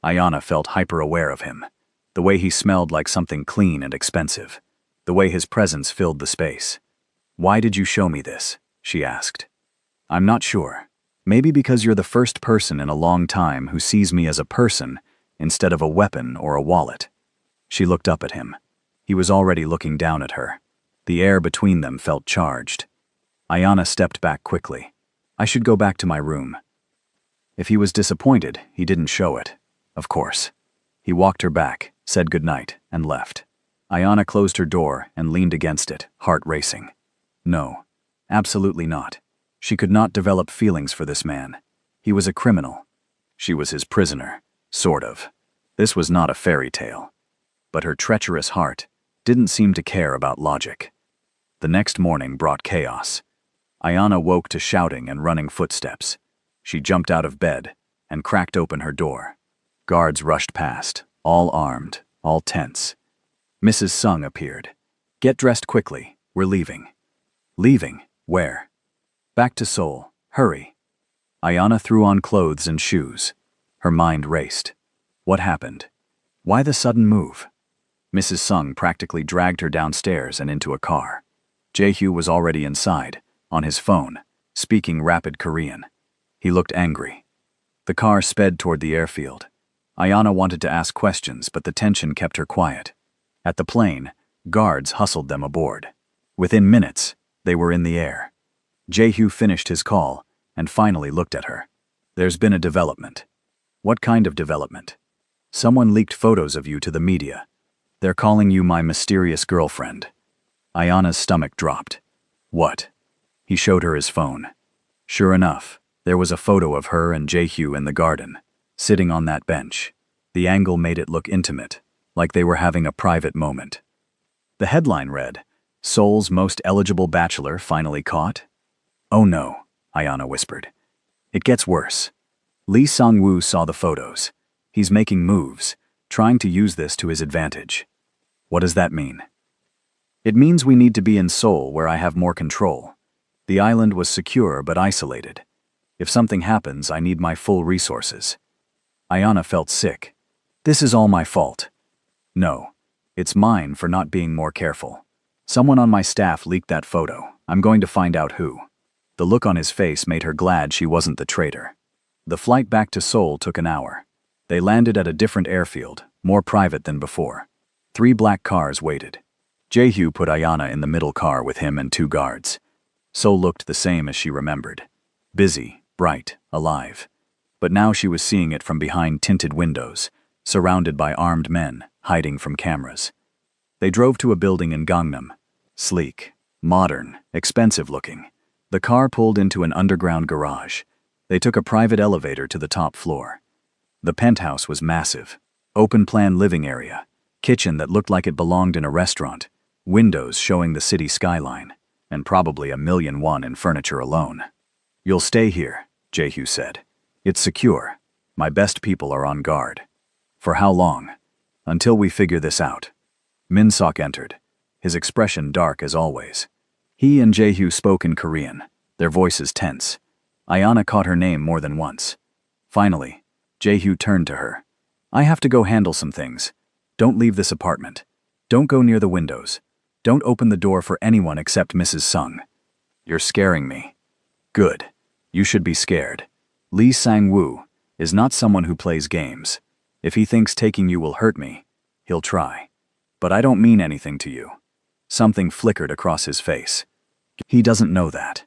Speaker 1: Ayana felt hyper-aware of him. The way he smelled like something clean and expensive. The way his presence filled the space. Why did you show me this? She asked. I'm not sure. Maybe because you're the first person in a long time who sees me as a person instead of a weapon or a wallet. She looked up at him. He was already looking down at her. The air between them felt charged. Ayana stepped back quickly. I should go back to my room. If he was disappointed, he didn't show it. Of course. He walked her back, said goodnight, and left. Ayana closed her door and leaned against it, heart racing. No, absolutely not. She could not develop feelings for this man. He was a criminal. She was his prisoner, sort of. This was not a fairy tale. But her treacherous heart didn't seem to care about logic. The next morning brought chaos. Ayana woke to shouting and running footsteps. She jumped out of bed and cracked open her door. Guards rushed past, all armed, all tense. Mrs. Sung appeared. Get dressed quickly, we're leaving. Leaving? Where? Back to Seoul, hurry. Ayana threw on clothes and shoes. Her mind raced. What happened? Why the sudden move? Mrs. Sung practically dragged her downstairs and into a car. Jae-hyo was already inside, on his phone, speaking rapid Korean. He looked angry. The car sped toward the airfield. Ayana wanted to ask questions, but the tension kept her quiet. At the plane, guards hustled them aboard. Within minutes, they were in the air. Jae-hyo finished his call and finally looked at her. There's been a development. What kind of development? Someone leaked photos of you to the media. They're calling you my mysterious girlfriend. Ayana's stomach dropped. What? He showed her his phone. Sure enough, there was a photo of her and Jae-hyo in the garden, sitting on that bench. The angle made it look intimate, like they were having a private moment. The headline read, "Seoul's most eligible bachelor finally caught?" "Oh no," Ayana whispered. "It gets worse." Lee Sang-woo saw the photos. He's making moves, trying to use this to his advantage. What does that mean? It means we need to be in Seoul where I have more control. The island was secure but isolated. If something happens, I need my full resources. Ayana felt sick. This is all my fault. No, it's mine for not being more careful. Someone on my staff leaked that photo. I'm going to find out who. The look on his face made her glad she wasn't the traitor. The flight back to Seoul took an hour. They landed at a different airfield, more private than before. 3 black cars waited. Jae-hyo put Ayana in the middle car with him and 2 guards. Seoul looked the same as she remembered. Busy, bright, alive. But now she was seeing it from behind tinted windows, surrounded by armed men, hiding from cameras. They drove to a building in Gangnam. Sleek, modern, expensive-looking. The car pulled into an underground garage. They took a private elevator to the top floor. The penthouse was massive. Open-plan living area. Kitchen that looked like it belonged in a restaurant. Windows showing the city skyline. And probably $1 million in furniture alone. "You'll stay here," Jae-hyo said. "It's secure. My best people are on guard." "For how long?" "Until we figure this out." Min-sok entered, his expression dark as always. He and Jae-hyo spoke in Korean, their voices tense. Ayana caught her name more than once. Finally, Jae-hyo turned to her. "I have to go handle some things. Don't leave this apartment. Don't go near the windows. Don't open the door for anyone except Mrs. Sung." "You're scaring me." "Good. You should be scared. Lee Sang-woo is not someone who plays games. If he thinks taking you will hurt me, he'll try. But I don't mean anything to you." Something flickered across his face. "He doesn't know that.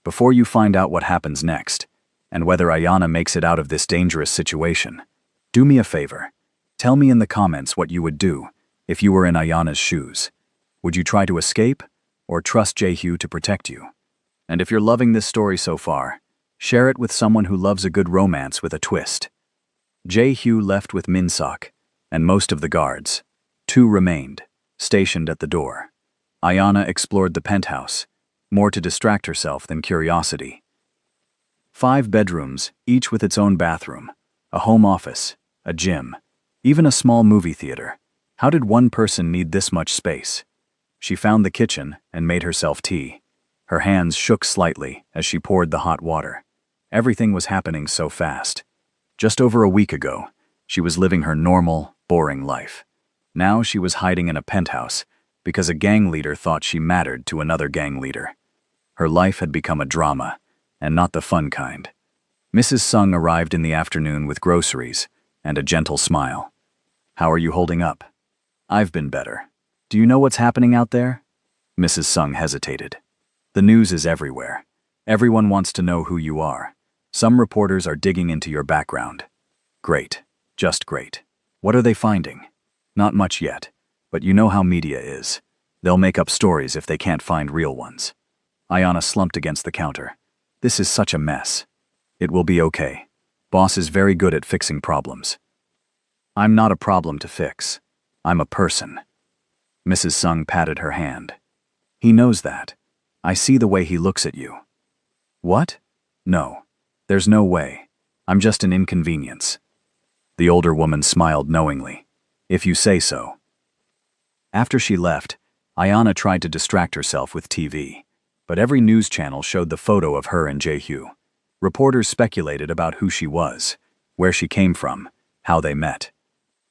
Speaker 1: Before you find out what happens next, and whether Ayana makes it out of this dangerous situation, do me a favor. Tell me in the comments what you would do if you were in Ayana's shoes. Would you try to escape, or trust Jae-hyo to protect you? And if you're loving this story so far, share it with someone who loves a good romance with a twist." Jae-hyo left with Min-sok and most of the guards. 2 remained, stationed at the door. Ayana explored the penthouse, more to distract herself than curiosity. 5 bedrooms, each with its own bathroom, a home office, a gym, even a small movie theater. How did one person need this much space? She found the kitchen and made herself tea. Her hands shook slightly as she poured the hot water. Everything was happening so fast. Just over a week ago, she was living her normal, boring life. Now she was hiding in a penthouse because a gang leader thought she mattered to another gang leader. Her life had become a drama, and not the fun kind. Mrs. Sung arrived in the afternoon with groceries and a gentle smile. "How are you holding up?" "I've been better. Do you know what's happening out there?" Mrs. Sung hesitated. "The news is everywhere. Everyone wants to know who you are. Some reporters are digging into your background." "Great. Just great. What are they finding?" "Not much yet, but you know how media is. They'll make up stories if they can't find real ones." Ayana slumped against the counter. "This is such a mess." "It will be okay. Boss is very good at fixing problems." "I'm not a problem to fix. I'm a person." Mrs. Sung patted her hand. "He knows that. I see the way he looks at you." "What?" "No. There's no way. I'm just an inconvenience." The older woman smiled knowingly. "If you say so." After she left, Ayana tried to distract herself with TV, but every news channel showed the photo of her and Jae-hyo. Reporters speculated about who she was. where she came from, how they met.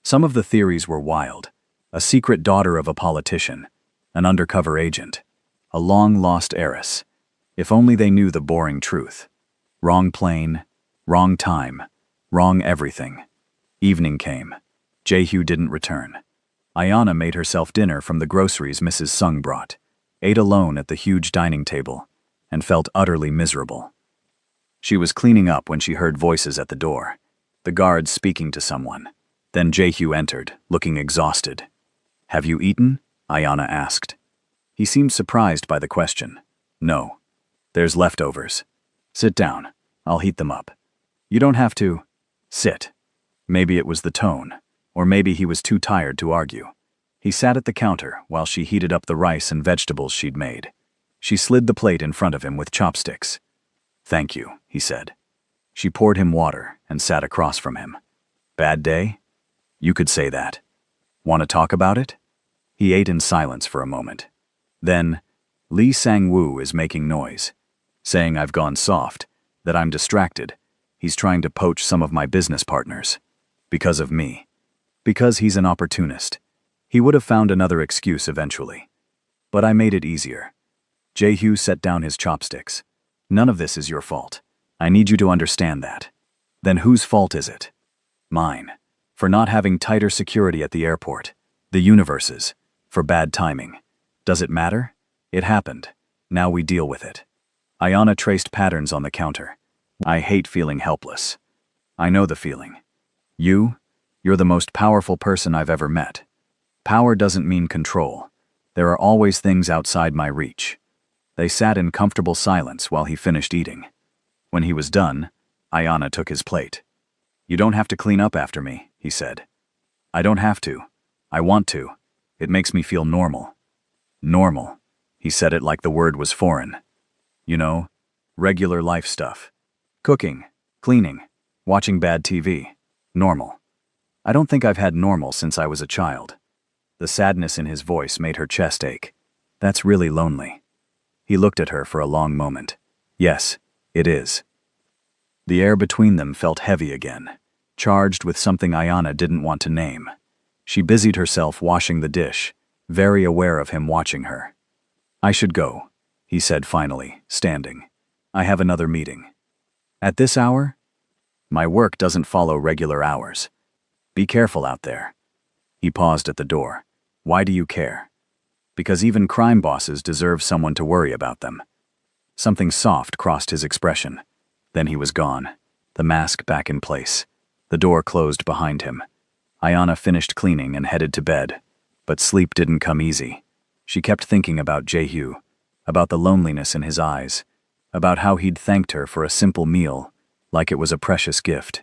Speaker 1: Some of the theories were wild. A secret daughter of a politician, an undercover agent, a long-lost heiress. If only they knew the boring truth. Wrong plane, wrong time, wrong everything. Evening came. Jae-hyo didn't return. Ayana made herself dinner from the groceries Mrs. Sung brought, ate alone at the huge dining table, and felt utterly miserable. She was cleaning up when she heard voices at the door, the guards speaking to someone. Then Jae-hyo entered, looking exhausted. "Have you eaten?" Ayana asked. He seemed surprised by the question. "No. There's leftovers. Sit down. I'll heat them up." "You don't have to." "Sit." Maybe it was the tone, or maybe he was too tired to argue. He sat at the counter while she heated up the rice and vegetables she'd made. She slid the plate in front of him with chopsticks. "Thank you," he said. She poured him water and sat across from him. "Bad day?" "You could say that." "Want to talk about it?" He ate in silence for a moment. Then, "Lee Sang-woo is making noise, saying I've gone soft, that I'm distracted. He's trying to poach some of my business partners. Because of me. Because he's an opportunist. He would have found another excuse eventually. But I made it easier." Jae-hyo set down his chopsticks. "None of this is your fault. I need you to understand that." "Then whose fault is it?" "Mine. For not having tighter security at the airport. The universe's. For bad timing. Does it matter? It happened. Now we deal with it." Ayana traced patterns on the counter. "I hate feeling helpless." "I know the feeling. You're the most powerful person I've ever met. Power doesn't mean control. There are always things outside my reach." They sat in comfortable silence while he finished eating. When he was done, Ayana took his plate. "You don't have to clean up after me," he said. "I don't have to. I want to. It makes me feel normal." "Normal." He said it like the word was foreign. "You know, regular life stuff. Cooking, cleaning, watching bad TV. Normal. I don't think I've had normal since I was a child." The sadness in his voice made her chest ache. "That's really lonely." He looked at her for a long moment. "Yes, it is." The air between them felt heavy again, charged with something Ayana didn't want to name. She busied herself washing the dish, very aware of him watching her. "I should go," he said finally, standing. "I have another meeting." "At this hour?" "My work doesn't follow regular hours. Be careful out there." He paused at the door. "Why do you care?" "Because even crime bosses deserve someone to worry about them." Something soft crossed his expression. Then he was gone, the mask back in place. The door closed behind him. Ayana finished cleaning and headed to bed, but sleep didn't come easy. She kept thinking about Jae-hyo, about the loneliness in his eyes, about how he'd thanked her for a simple meal, like it was a precious gift.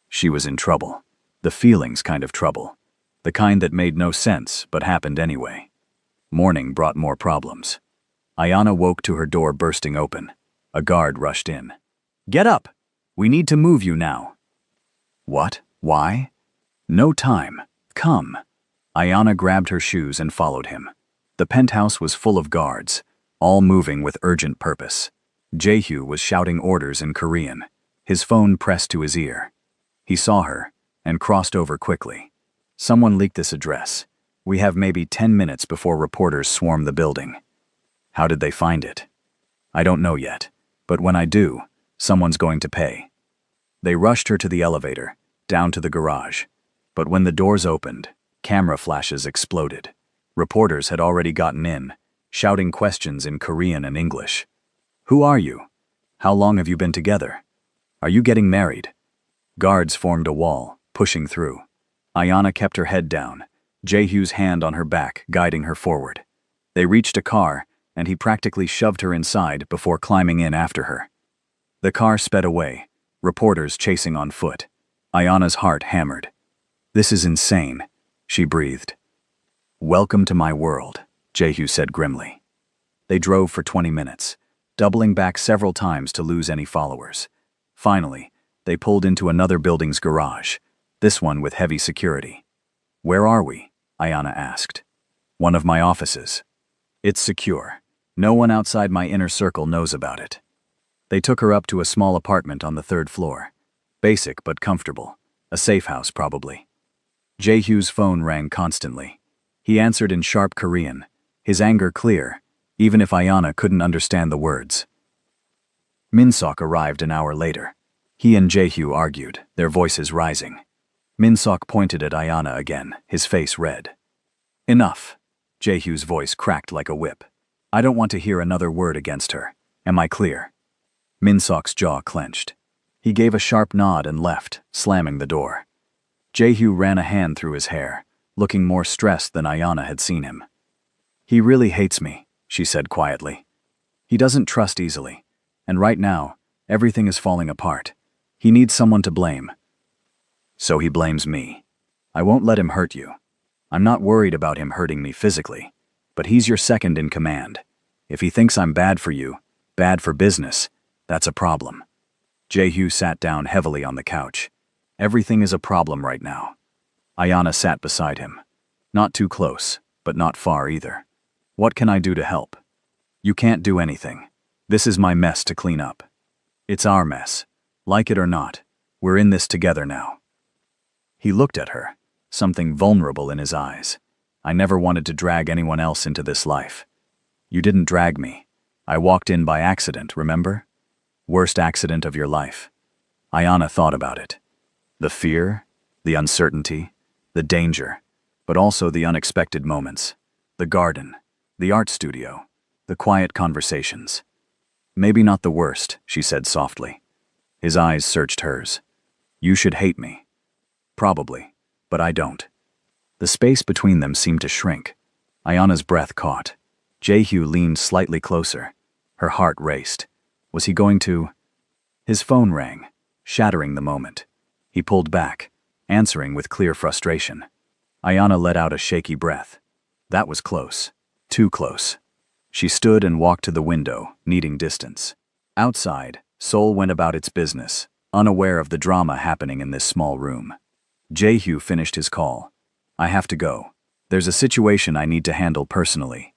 Speaker 1: She was in trouble. The feelings kind of trouble. The kind that made no sense, but happened anyway. Morning brought more problems. Ayana woke to her door bursting open. A guard rushed in. "Get up! We need to move you now." "What? Why?" "No time. Come." Ayana grabbed her shoes and followed him. The penthouse was full of guards, all moving with urgent purpose. Jae-hyo was shouting orders in Korean, his phone pressed to his ear. He saw her and crossed over quickly. "Someone leaked this address. We have maybe 10 minutes before reporters swarm the building." "How did they find it?" "I don't know yet, but when I do, someone's going to pay." They rushed her to the elevator, down to the garage. But when the doors opened, camera flashes exploded. Reporters had already gotten in, shouting questions in Korean and English. "Who are you? How long have you been together? Are you getting married?" Guards formed a wall, pushing through. Ayana kept her head down, Jae-hyo's hand on her back, guiding her forward. They reached a car, and he practically shoved her inside before climbing in after her. The car sped away, reporters chasing on foot. Ayana's heart hammered. "This is insane," she breathed. "Welcome to my world," Jae-hyo said grimly. They drove for 20 minutes, doubling back several times to lose any followers. Finally, they pulled into another building's garage, this one with heavy security. "Where are we?" Ayana asked. "One of my offices. It's secure. No one outside my inner circle knows about it." They took her up to a small apartment on the 3rd floor. Basic but comfortable. A safe house, probably. Jae-hyu's phone rang constantly. He answered in sharp Korean, his anger clear, even if Ayana couldn't understand the words. Min-sok arrived an hour later. He and Jae-hyu argued, their voices rising. Min-sok pointed at Ayana again, his face red. Enough. Jae-hyu's voice cracked like a whip. I don't want to hear another word against her. Am I clear? Min-sok's jaw clenched. He gave a sharp nod and left, slamming the door. Jae-hyu ran a hand through his hair, looking more stressed than Ayana had seen him. He really hates me, she said quietly. He doesn't trust easily, and right now, everything is falling apart. He needs someone to blame. So he blames me. I won't let him hurt you. I'm not worried about him hurting me physically, but he's your second in command. If he thinks I'm bad for you, bad for business, that's a problem. Jae-hyu sat down heavily on the couch. Everything is a problem right now. Ayana sat beside him. Not too close, but not far either. What can I do to help? You can't do anything. This is my mess to clean up. It's our mess. Like it or not, we're in this together now. He looked at her, something vulnerable in his eyes. I never wanted to drag anyone else into this life. You didn't drag me. I walked in by accident, remember? Worst accident of your life. Ayana thought about it. The fear, the uncertainty, the danger, but also the unexpected moments. The garden, the art studio, the quiet conversations. Maybe not the worst, she said softly. His eyes searched hers. You should hate me. Probably, but I don't. The space between them seemed to shrink. Ayana's breath caught. Jae-hyu leaned slightly closer. Her heart raced. Was he going to? His phone rang, shattering the moment. He pulled back, answering with clear frustration. Ayana let out a shaky breath. That was close. Too close. She stood and walked to the window, needing distance. Outside, Seoul went about its business, unaware of the drama happening in this small room. Jae-hyu finished his call. I have to go. There's a situation I need to handle personally.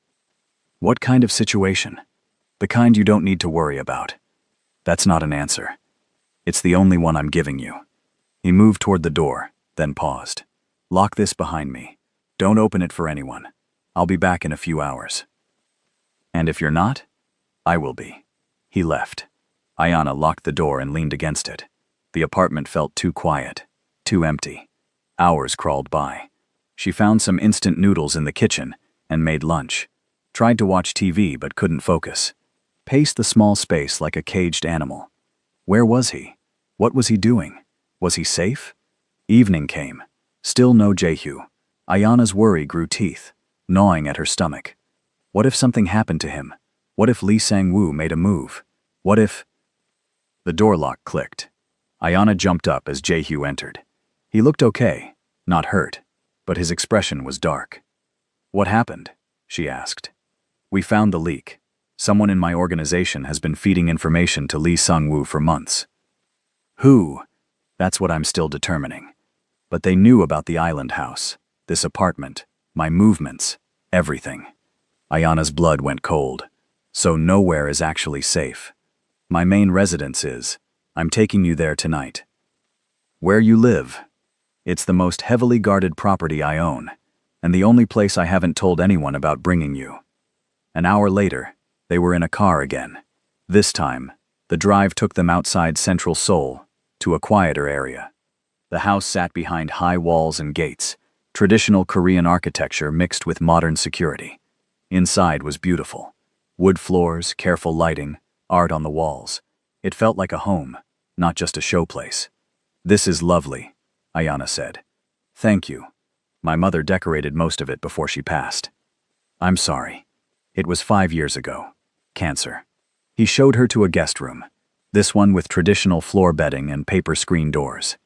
Speaker 1: What kind of situation? The kind you don't need to worry about. That's not an answer. It's the only one I'm giving you. He moved toward the door, then paused. Lock this behind me. Don't open it for anyone. I'll be back in a few hours. And if you're not, I will be. He left. Ayana locked the door and leaned against it. The apartment felt too quiet, too empty. Hours crawled by. She found some instant noodles in the kitchen and made lunch. Tried to watch TV but couldn't focus. Paced the small space like a caged animal. Where was he? What was he doing? Was he safe? Evening came. Still no Jae-hyu. Ayana's worry grew teeth, gnawing at her stomach. What if something happened to him? What if Lee Sang-woo made a move? What if... The door lock clicked. Ayana jumped up as Jae-hyu entered. He looked okay, not hurt, but his expression was dark. What happened? She asked. We found the leak. Someone in my organization has been feeding information to Lee Sang-woo for months. Who? That's what I'm still determining. But they knew about the island house, this apartment, my movements, everything. Ayana's blood went cold. So nowhere is actually safe. My main residence is. I'm taking you there tonight. Where you live? It's the most heavily guarded property I own, and the only place I haven't told anyone about bringing you. An hour later, they were in a car again. This time, the drive took them outside central Seoul, to a quieter area. The house sat behind high walls and gates, traditional Korean architecture mixed with modern security. Inside was beautiful. Wood floors, careful lighting, art on the walls. It felt like a home, not just a showplace. This is lovely, Ayana said. Thank you. My mother decorated most of it before she passed. I'm sorry. It was 5 years ago. Cancer. He showed her to a guest room. This one with traditional floor bedding and paper screen doors.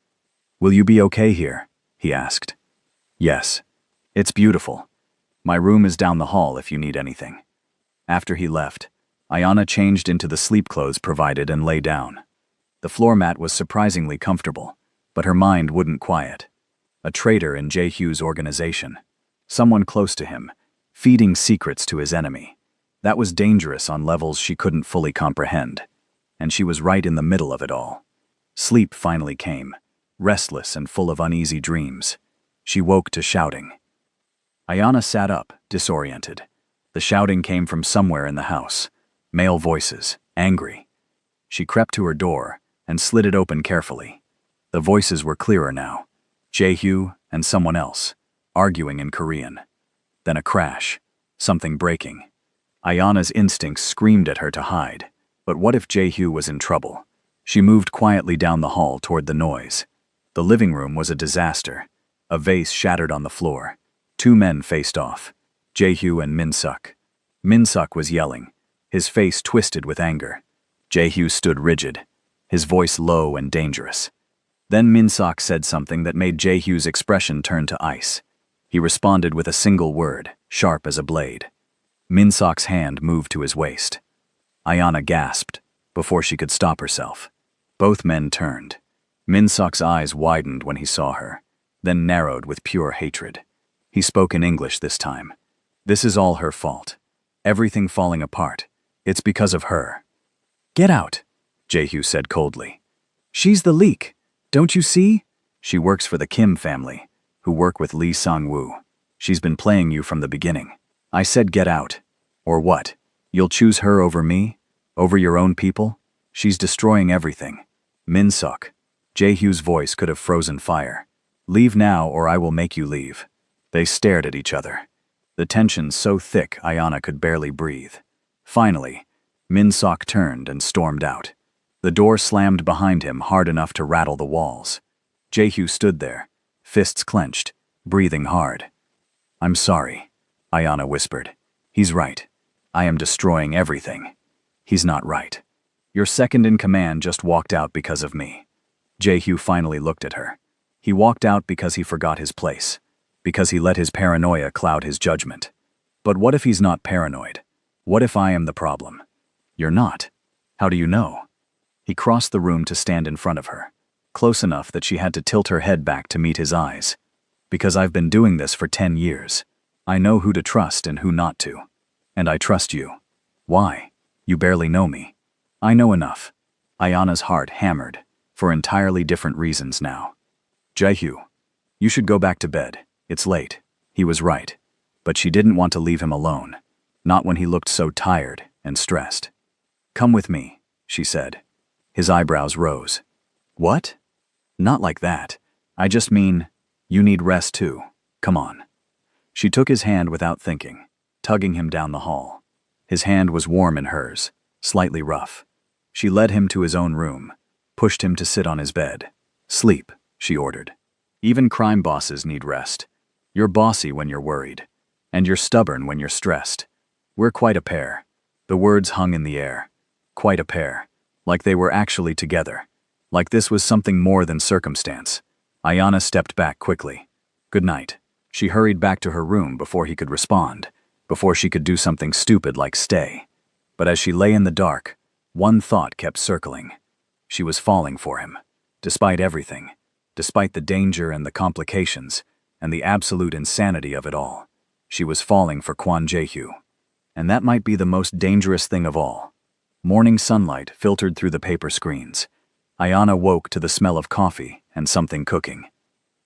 Speaker 1: Will you be okay here? He asked. Yes. It's beautiful. My room is down the hall if you need anything. After he left, Ayana changed into the sleep clothes provided and lay down. The floor mat was surprisingly comfortable, but her mind wouldn't quiet. A traitor in Jae-hyu's organization. Someone close to him, feeding secrets to his enemy. That was dangerous on levels she couldn't fully comprehend. And she was right in the middle of it all. Sleep finally came, restless and full of uneasy dreams. She woke to shouting. Ayana sat up, disoriented. The shouting came from somewhere in the house. Male voices, angry. She crept to her door and slid it open carefully. The voices were clearer now. Jae-hyo and someone else, arguing in Korean. Then a crash, something breaking. Ayana's instincts screamed at her to hide. But what if Jae-hyo was in trouble? She moved quietly down the hall toward the noise. The living room was a disaster. A vase shattered on the floor. Two men faced off, Jae-hyo and Min-suk. Min-suk was yelling, his face twisted with anger. Jae-hyo stood rigid, his voice low and dangerous. Then Min-suk said something that made Jae-hyo's expression turn to ice. He responded with a single word, sharp as a blade. Min-suk's hand moved to his waist. Ayana gasped, before she could stop herself. Both men turned. Min-suk's eyes widened when he saw her, then narrowed with pure hatred. He spoke in English this time. This is all her fault. Everything falling apart. It's because of her. Get out, Jae-hyo said coldly. She's the leak. Don't you see? She works for the Kim family, who work with Lee Sang-woo. She's been playing you from the beginning. I said get out. Or what? You'll choose her over me? Over your own people? She's destroying everything. Min-suk. Jae-hyo's voice could have frozen fire. Leave now or I will make you leave. They stared at each other. The tension so thick Ayana could barely breathe. Finally, Min-suk turned and stormed out. The door slammed behind him hard enough to rattle the walls. Jae-hyo stood there, fists clenched, breathing hard. I'm sorry, Ayana whispered. He's right. I am destroying everything. He's not right. Your second in command just walked out because of me. Jae-hyo finally looked at her. He walked out because he forgot his place, because he let his paranoia cloud his judgment. But what if he's not paranoid? What if I am the problem? You're not. How do you know? He crossed the room to stand in front of her, close enough that she had to tilt her head back to meet his eyes. Because I've been doing this for 10 years. I know who to trust and who not to. And I trust you. Why? You barely know me. I know enough. Ayana's heart hammered, for entirely different reasons now. Jae-hyo, you should go back to bed. It's late. He was right. But she didn't want to leave him alone. Not when he looked so tired and stressed. Come with me, she said. His eyebrows rose. What? Not like that. I just mean, you need rest too. Come on. She took his hand without thinking, tugging him down the hall. His hand was warm in hers, slightly rough. She led him to his own room, pushed him to sit on his bed. Sleep, she ordered. Even crime bosses need rest. You're bossy when you're worried, and you're stubborn when you're stressed. We're quite a pair. The words hung in the air. Quite a pair. Like they were actually together. Like this was something more than circumstance. Ayana stepped back quickly. Good night. She hurried back to her room before he could respond, before she could do something stupid like stay. But as she lay in the dark, one thought kept circling. She was falling for him, despite everything, despite the danger and the complications, and the absolute insanity of it all. She was falling for Kwon Jae-hyo. And that might be the most dangerous thing of all. Morning sunlight filtered through the paper screens. Ayana woke to the smell of coffee and something cooking.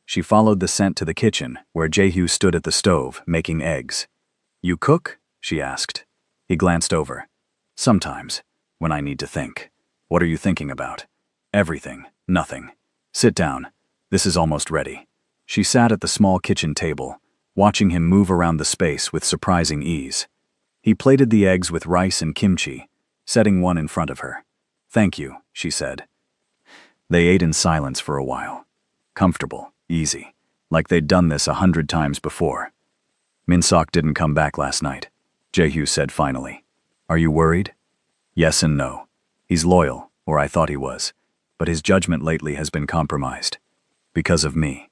Speaker 1: She followed the scent to the kitchen, where Jae-hyo stood at the stove, making eggs. You cook? She asked. He glanced over. Sometimes, when I need to think. What are you thinking about? Everything, nothing. Sit down. This is almost ready. She sat at the small kitchen table, watching him move around the space with surprising ease. He plated the eggs with rice and kimchi, setting one in front of her. Thank you, she said. They ate in silence for a while. Comfortable, easy, like they'd done this 100 times before. Min-suk didn't come back last night, Jae-hyo said finally. Are you worried? Yes and no. He's loyal, or I thought he was, but his judgment lately has been compromised. Because of me.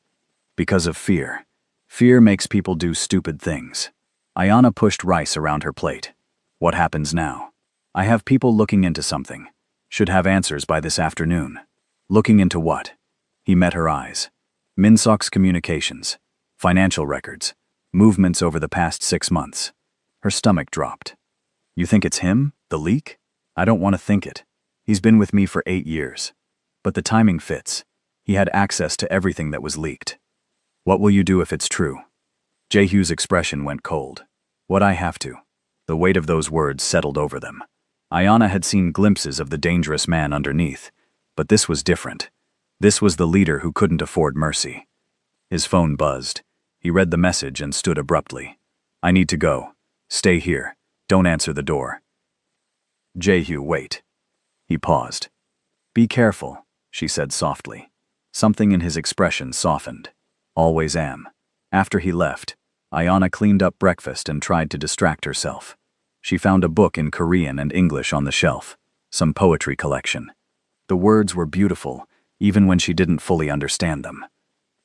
Speaker 1: Because of fear. Fear makes people do stupid things. Ayana pushed rice around her plate. What happens now? I have people looking into something. Should have answers by this afternoon. Looking into what? He met her eyes. Min-suk's communications. Financial records. Movements over the past 6 months. Her stomach dropped. You think it's him? The leak? I don't want to think it. He's been with me for 8 years. But the timing fits. He had access to everything that was leaked. What will you do if it's true? Jae-hyu's expression went cold. What I have to. The weight of those words settled over them. Ayana had seen glimpses of the dangerous man underneath, but this was different. This was the leader who couldn't afford mercy. His phone buzzed. He read the message and stood abruptly. I need to go. Stay here. Don't answer the door. Jae-hyu, wait. He paused. Be careful, she said softly. Something in his expression softened. Always am. After he left, Ayana cleaned up breakfast and tried to distract herself. She found a book in Korean and English on the shelf, some poetry collection. The words were beautiful, even when she didn't fully understand them.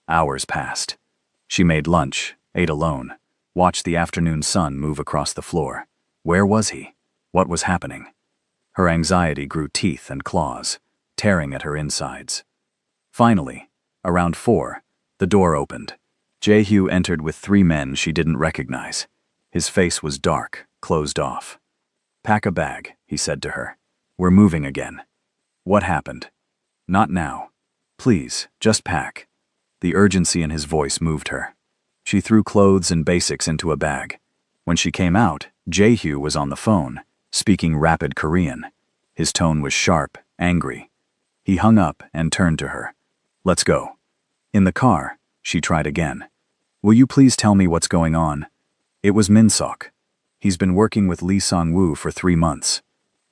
Speaker 1: Hours passed. She made lunch, ate alone, watched the afternoon sun move across the floor. Where was he? What was happening? Her anxiety grew teeth and claws, tearing at her insides. Finally, around 4, the door opened. Jae-hyu entered with 3 men she didn't recognize. His face was dark, closed off. Pack a bag, he said to her. We're moving again. What happened? Not now. Please, just pack. The urgency in his voice moved her. She threw clothes and basics into a bag. When she came out, Jae-hyu was on the phone, speaking rapid Korean. His tone was sharp, angry. He hung up and turned to her. Let's go. In the car, she tried again. Will you please tell me what's going on? It was Min-sok. He's been working with Lee Sang-woo for 3 months.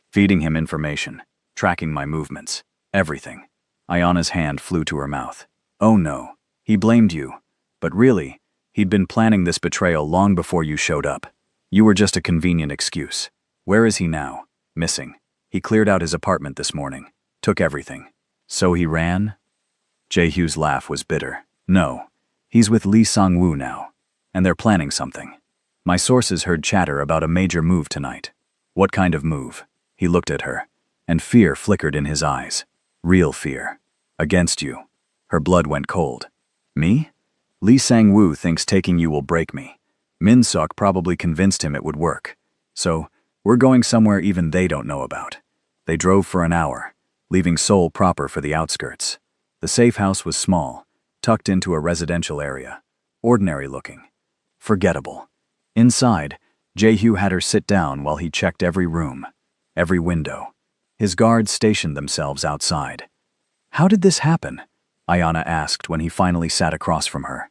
Speaker 1: Feeding him information, tracking my movements, everything. Ayana's hand flew to her mouth. Oh no, he blamed you. But really, he'd been planning this betrayal long before you showed up. You were just a convenient excuse. Where is he now? Missing. He cleared out his apartment this morning. Took everything. So he ran? Jae-hyu's laugh was bitter. No, he's with Lee Sang-woo now. And they're planning something. My sources heard chatter about a major move tonight. What kind of move? He looked at her, and fear flickered in his eyes. Real fear. Against you. Her blood went cold. Me? Lee Sang-woo thinks taking you will break me. Min-sok probably convinced him it would work. So, we're going somewhere even they don't know about. They drove for an hour, leaving Seoul proper for the outskirts. The safe house was small, tucked into a residential area. Ordinary looking. Forgettable. Inside, Jae-hyu had her sit down while he checked every room, every window. His guards stationed themselves outside. How did this happen? Ayana asked when he finally sat across from her.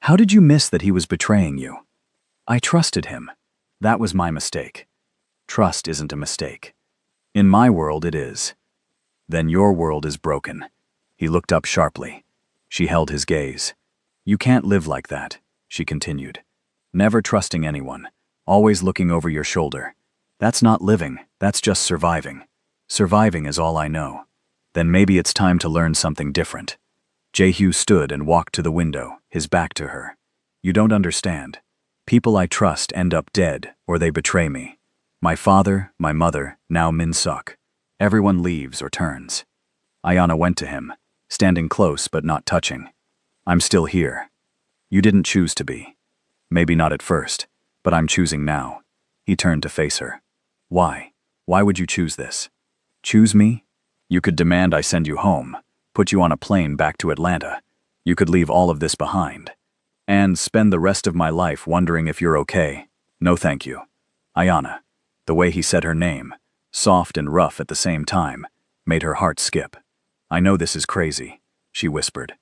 Speaker 1: How did you miss that he was betraying you? I trusted him. That was my mistake. Trust isn't a mistake. In my world it is. Then your world is broken. He looked up sharply. She held his gaze. You can't live like that, she continued. Never trusting anyone, always looking over your shoulder. That's not living, that's just surviving. Surviving is all I know. Then maybe it's time to learn something different. Jae-hyu stood and walked to the window, his back to her. You don't understand. People I trust end up dead, or they betray me. My father, my mother, now Min-sok. Everyone leaves or turns. Ayana went to him, standing close but not touching. I'm still here. You didn't choose to be. Maybe not at first, but I'm choosing now. He turned to face her. Why? Why would you choose this? Choose me? You could demand I send you home, put you on a plane back to Atlanta. You could leave all of this behind. And spend the rest of my life wondering if you're okay. No thank you. Ayana. The way he said her name, soft and rough at the same time, made her heart skip. I know this is crazy, she whispered.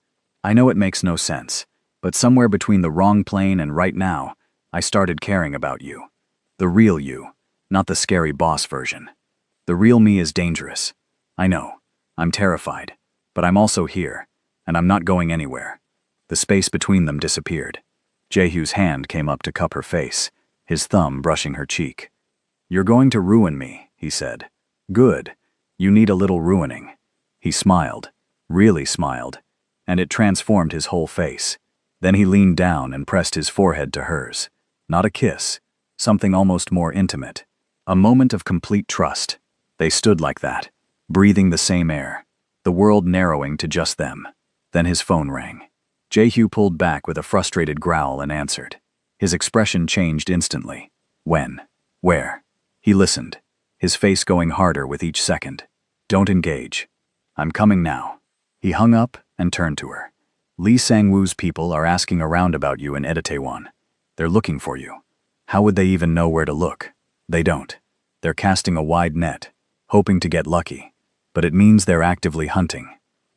Speaker 1: I know it makes no sense, but somewhere between the wrong plane and right now, I started caring about you. The real you, not the scary boss version. The real me is dangerous. I know. I'm terrified. But I'm also here, and I'm not going anywhere. The space between them disappeared. Jae-hyu's hand came up to cup her face, his thumb brushing her cheek. You're going to ruin me, he said. Good. You need a little ruining. He smiled, really smiled, and it transformed his whole face. Then he leaned down and pressed his forehead to hers. Not a kiss, something almost more intimate. A moment of complete trust. They stood like that, breathing the same air, the world narrowing to just them. Then his phone rang. Jae-hyu pulled back with a frustrated growl and answered. His expression changed instantly. When? Where? He listened, his face going harder with each second. Don't engage. I'm coming now. He hung up and turned to her. Lee Sang-woo's people are asking around about you in Itaewon. They're looking for you. How would they even know where to look? They don't. They're casting a wide net, hoping to get lucky. But it means they're actively hunting.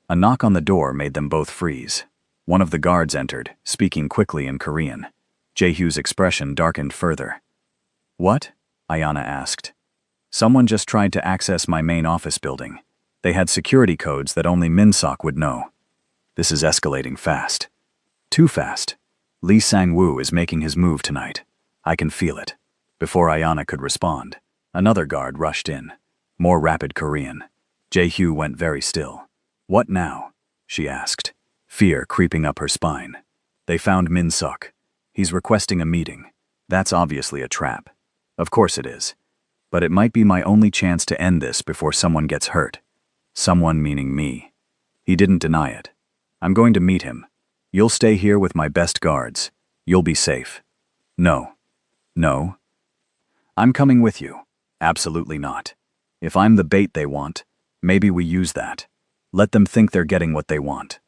Speaker 1: A knock on the door made them both freeze. One of the guards entered, speaking quickly in Korean. Jae-hyu's expression darkened further. What? Ayana asked. Someone just tried to access my main office building. They had security codes that only Min-sok would know. This is escalating fast. Too fast. Lee Sang-woo is making his move tonight. I can feel it. Before Ayana could respond, another guard rushed in. More rapid Korean. Jae-hyu went very still. What now? She asked, fear creeping up her spine. They found Min-sok. He's requesting a meeting. That's obviously a trap. Of course it is. But it might be my only chance to end this before someone gets hurt. Someone meaning me. He didn't deny it. I'm going to meet him. You'll stay here with my best guards. You'll be safe. No. No. I'm coming with you. Absolutely not. If I'm the bait they want, maybe we use that. Let them think they're getting what they want.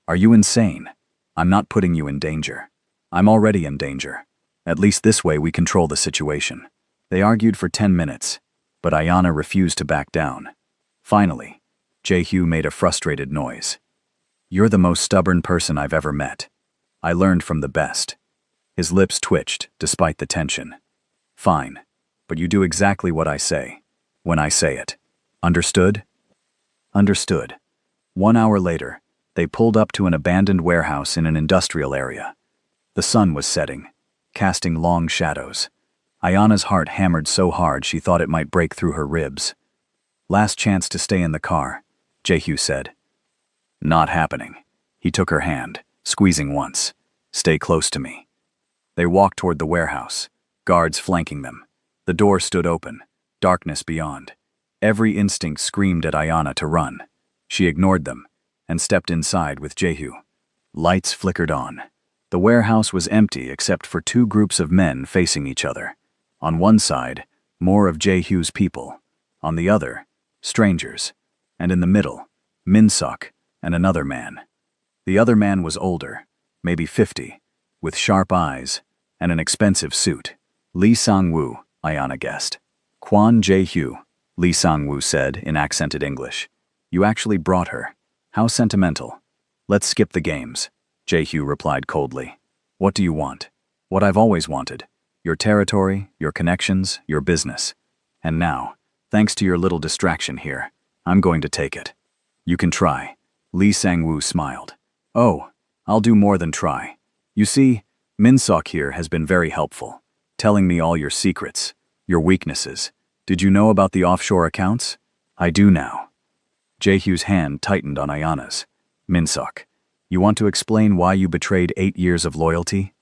Speaker 1: Are you insane? I'm not putting you in danger. I'm already in danger. At least this way we control the situation. They argued for 10 minutes, but Ayana refused to back down. Finally, Jae-hyu made a frustrated noise. You're the most stubborn person I've ever met. I learned from the best. His lips twitched, despite the tension. Fine, but you do exactly what I say, when I say it. Understood? Understood. 1 hour later, they pulled up to an abandoned warehouse in an industrial area. The sun was setting, casting long shadows. Ayana's heart hammered so hard she thought it might break through her ribs. Last chance to stay in the car, Jae-hyu said. Not happening. He took her hand, squeezing once. Stay close to me. They walked toward the warehouse, guards flanking them. The door stood open, darkness beyond. Every instinct screamed at Ayana to run. She ignored them and stepped inside with Jae-hyu. Lights flickered on. The warehouse was empty except for 2 groups of men facing each other. On one side, more of Jae-hyu's people. On the other, strangers. And in the middle, Min-sok and another man. The other man was older, maybe 50, with sharp eyes and an expensive suit. Lee Sang-woo, Ayana guessed. Kwon Jae-hyu, Lee Sang-woo said in accented English. You actually brought her. How sentimental. Let's skip the games, Jae-hyu replied coldly. What do you want? What I've always wanted. Your territory, your connections, your business. And now, thanks to your little distraction here, I'm going to take it. You can try. Lee Sang-woo smiled. Oh, I'll do more than try. You see, Min-sok here has been very helpful, telling me all your secrets, your weaknesses. Did you know about the offshore accounts? I do now. Jae-hyu's hand tightened on Ayana's. Min-sok, you want to explain why you betrayed 8 years of loyalty?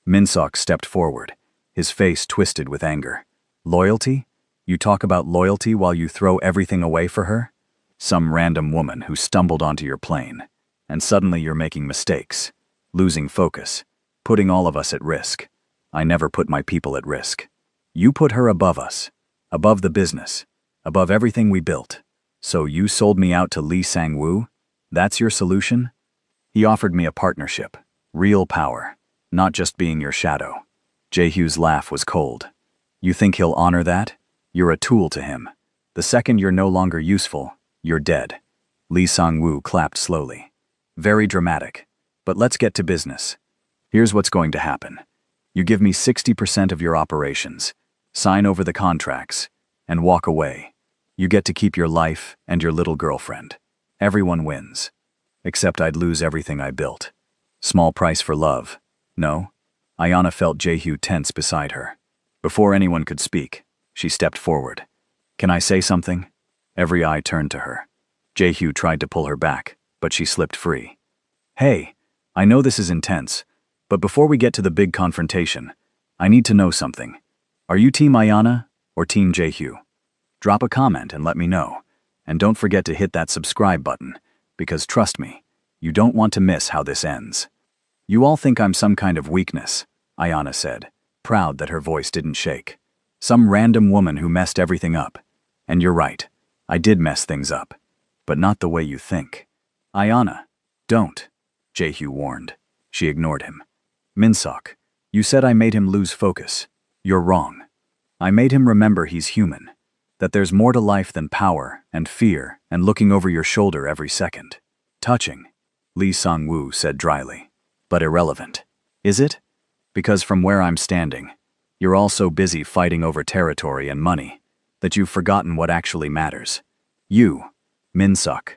Speaker 1: Min-sok stepped forward, his face twisted with anger. Loyalty? You talk about loyalty while you throw everything away for her? Some random woman who stumbled onto your plane, and suddenly you're making mistakes, losing focus, putting all of us at risk. I never put my people at risk. You put her above us, above the business, above everything we built. So you sold me out to Lee Sang-woo? That's your solution? He offered me a partnership, real power, not just being your shadow. Jae-hyu's laugh was cold. You think he'll honor that? You're a tool to him. The second you're no longer useful, you're dead. Lee Sang-woo clapped slowly. Very dramatic. But let's get to business. Here's what's going to happen. You give me 60% of your operations, sign over the contracts, and walk away. You get to keep your life and your little girlfriend. Everyone wins. Except I'd lose everything I built. Small price for love. No? Ayana felt Jae-hyu tense beside her. Before anyone could speak, she stepped forward. Can I say something? Every eye turned to her. Jae-hyu tried to pull her back, but she slipped free. Hey, I know this is intense, but before we get to the big confrontation, I need to know something. Are you Team Ayana or Team Jae-hyu? Drop a comment and let me know. And don't forget to hit that subscribe button, because trust me, you don't want to miss how this ends. You all think I'm some kind of weakness, Ayana said, proud that her voice didn't shake. Some random woman who messed everything up. And you're right, I did mess things up. but not the way you think. Ayana, don't, Jae-hyo warned. She ignored him. Min-seok, you said I made him lose focus. You're wrong. I made him remember he's human, that there's more to life than power and fear and looking over your shoulder every second. Touching, Lee Sang-woo said dryly. But irrelevant. Is it? Because from where I'm standing, you're all so busy fighting over territory and money that you've forgotten what actually matters. You, Min-seok,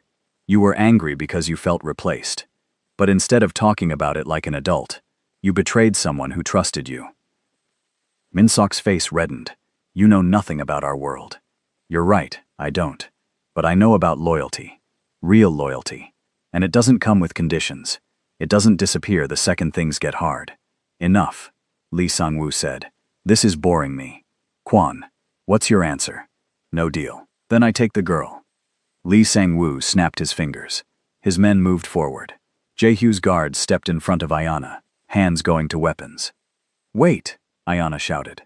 Speaker 1: you were angry because you felt replaced. But instead of talking about it like an adult, you betrayed someone who trusted you. Min-seok's face reddened. You know nothing about our world. You're right, I don't. But I know about loyalty. Real loyalty. And it doesn't come with conditions. It doesn't disappear the second things get hard. Enough, Lee Sang-woo said. This is boring me. Kwon, what's your answer? No deal. Then I take the girl. Lee Sang-woo snapped his fingers. His men moved forward. Jae-hyo's guards stepped in front of Ayana, hands going to weapons. Wait, Ayana shouted.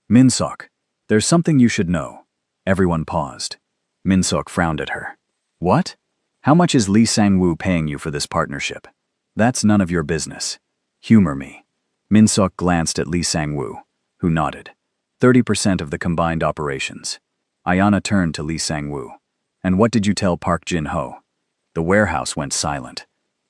Speaker 1: Min-seok, there's something you should know. Everyone paused. Min-seok frowned at her. What? How much is Lee Sang-woo paying you for this partnership? That's none of your business. Humor me. Min-seok glanced at Lee Sang-woo, who nodded. 30% of the combined operations. Ayana turned to Lee Sang-woo. And what did you tell Park Jin-ho? The warehouse went silent.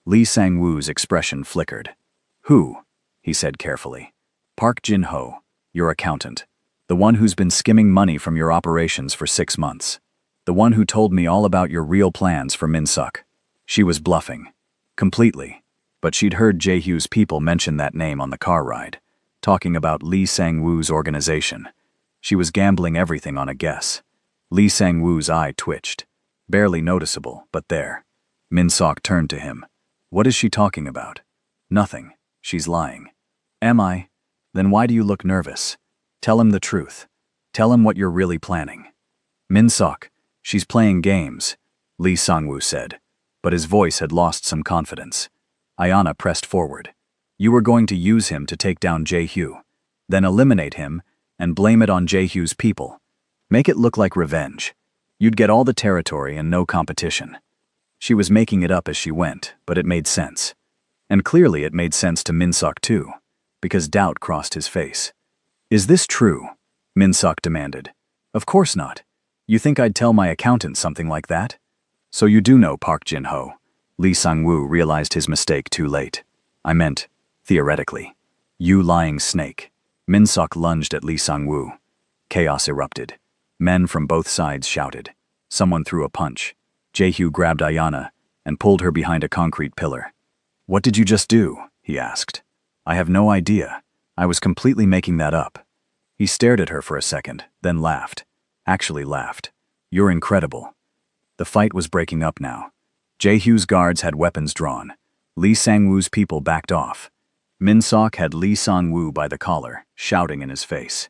Speaker 1: Lee Sang-woo's expression flickered. Who? He said carefully. Park Jin-ho, your accountant. The one who's been skimming money from your operations for 6 months. The one who told me all about your real plans for Min-seok. She was bluffing. Completely. But she'd heard Jae-hyo's people mention that name on the car ride, talking about Lee Sang-woo's organization. She was gambling everything on a guess. Lee Sang-woo's eye twitched. Barely noticeable, but there. Min-seok turned to him. What is she talking about? Nothing. She's lying. Am I? Then why do you look nervous? Tell him the truth. Tell him what you're really planning. Min-seok, she's playing games, Lee Sang-woo said, but his voice had lost some confidence. Ayana pressed forward. You were going to use him to take down Jae-hyo, then eliminate him and blame it on Jae-hyo's people. Make it look like revenge. You'd get all the territory and no competition. She was making it up as she went, but it made sense. And clearly it made sense to Min-seok too, because doubt crossed his face. Is this true? Min-seok demanded. Of course not. You think I'd tell my accountant something like that? So you do know Park Jin-ho. Lee Sang-woo realized his mistake too late. I meant, theoretically. You lying snake. Min-seok lunged at Lee Sang-woo. Chaos erupted. Men from both sides shouted. Someone threw a punch. Jae-hyo grabbed Ayana and pulled her behind a concrete pillar. What did you just do? He asked. I have no idea. I was completely making that up. He stared at her for a second, then laughed. Actually laughed. You're incredible. The fight was breaking up now. Jae-hyo's guards had weapons drawn. Lee Sang-woo's people backed off. Min-seok had Lee Sang-woo by the collar, shouting in his face.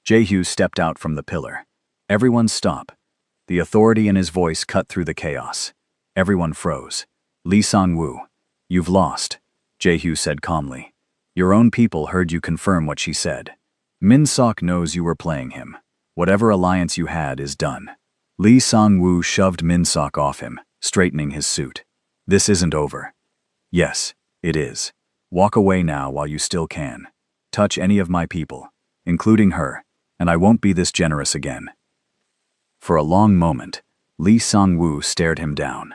Speaker 1: Jae-hyo stepped out from the pillar. Everyone stop. The authority in his voice cut through the chaos. Everyone froze. Lee Sang-woo, you've lost, Jae-hyo said calmly. Your own people heard you confirm what she said. Min-seok knows you were playing him. Whatever alliance you had is done. Lee Sang-woo shoved Min-seok off him, straightening his suit. This isn't over. Yes, it is. Walk away now while you still can. Touch any of my people, including her, and I won't be this generous again. For a long moment, Lee Sang-woo stared him down.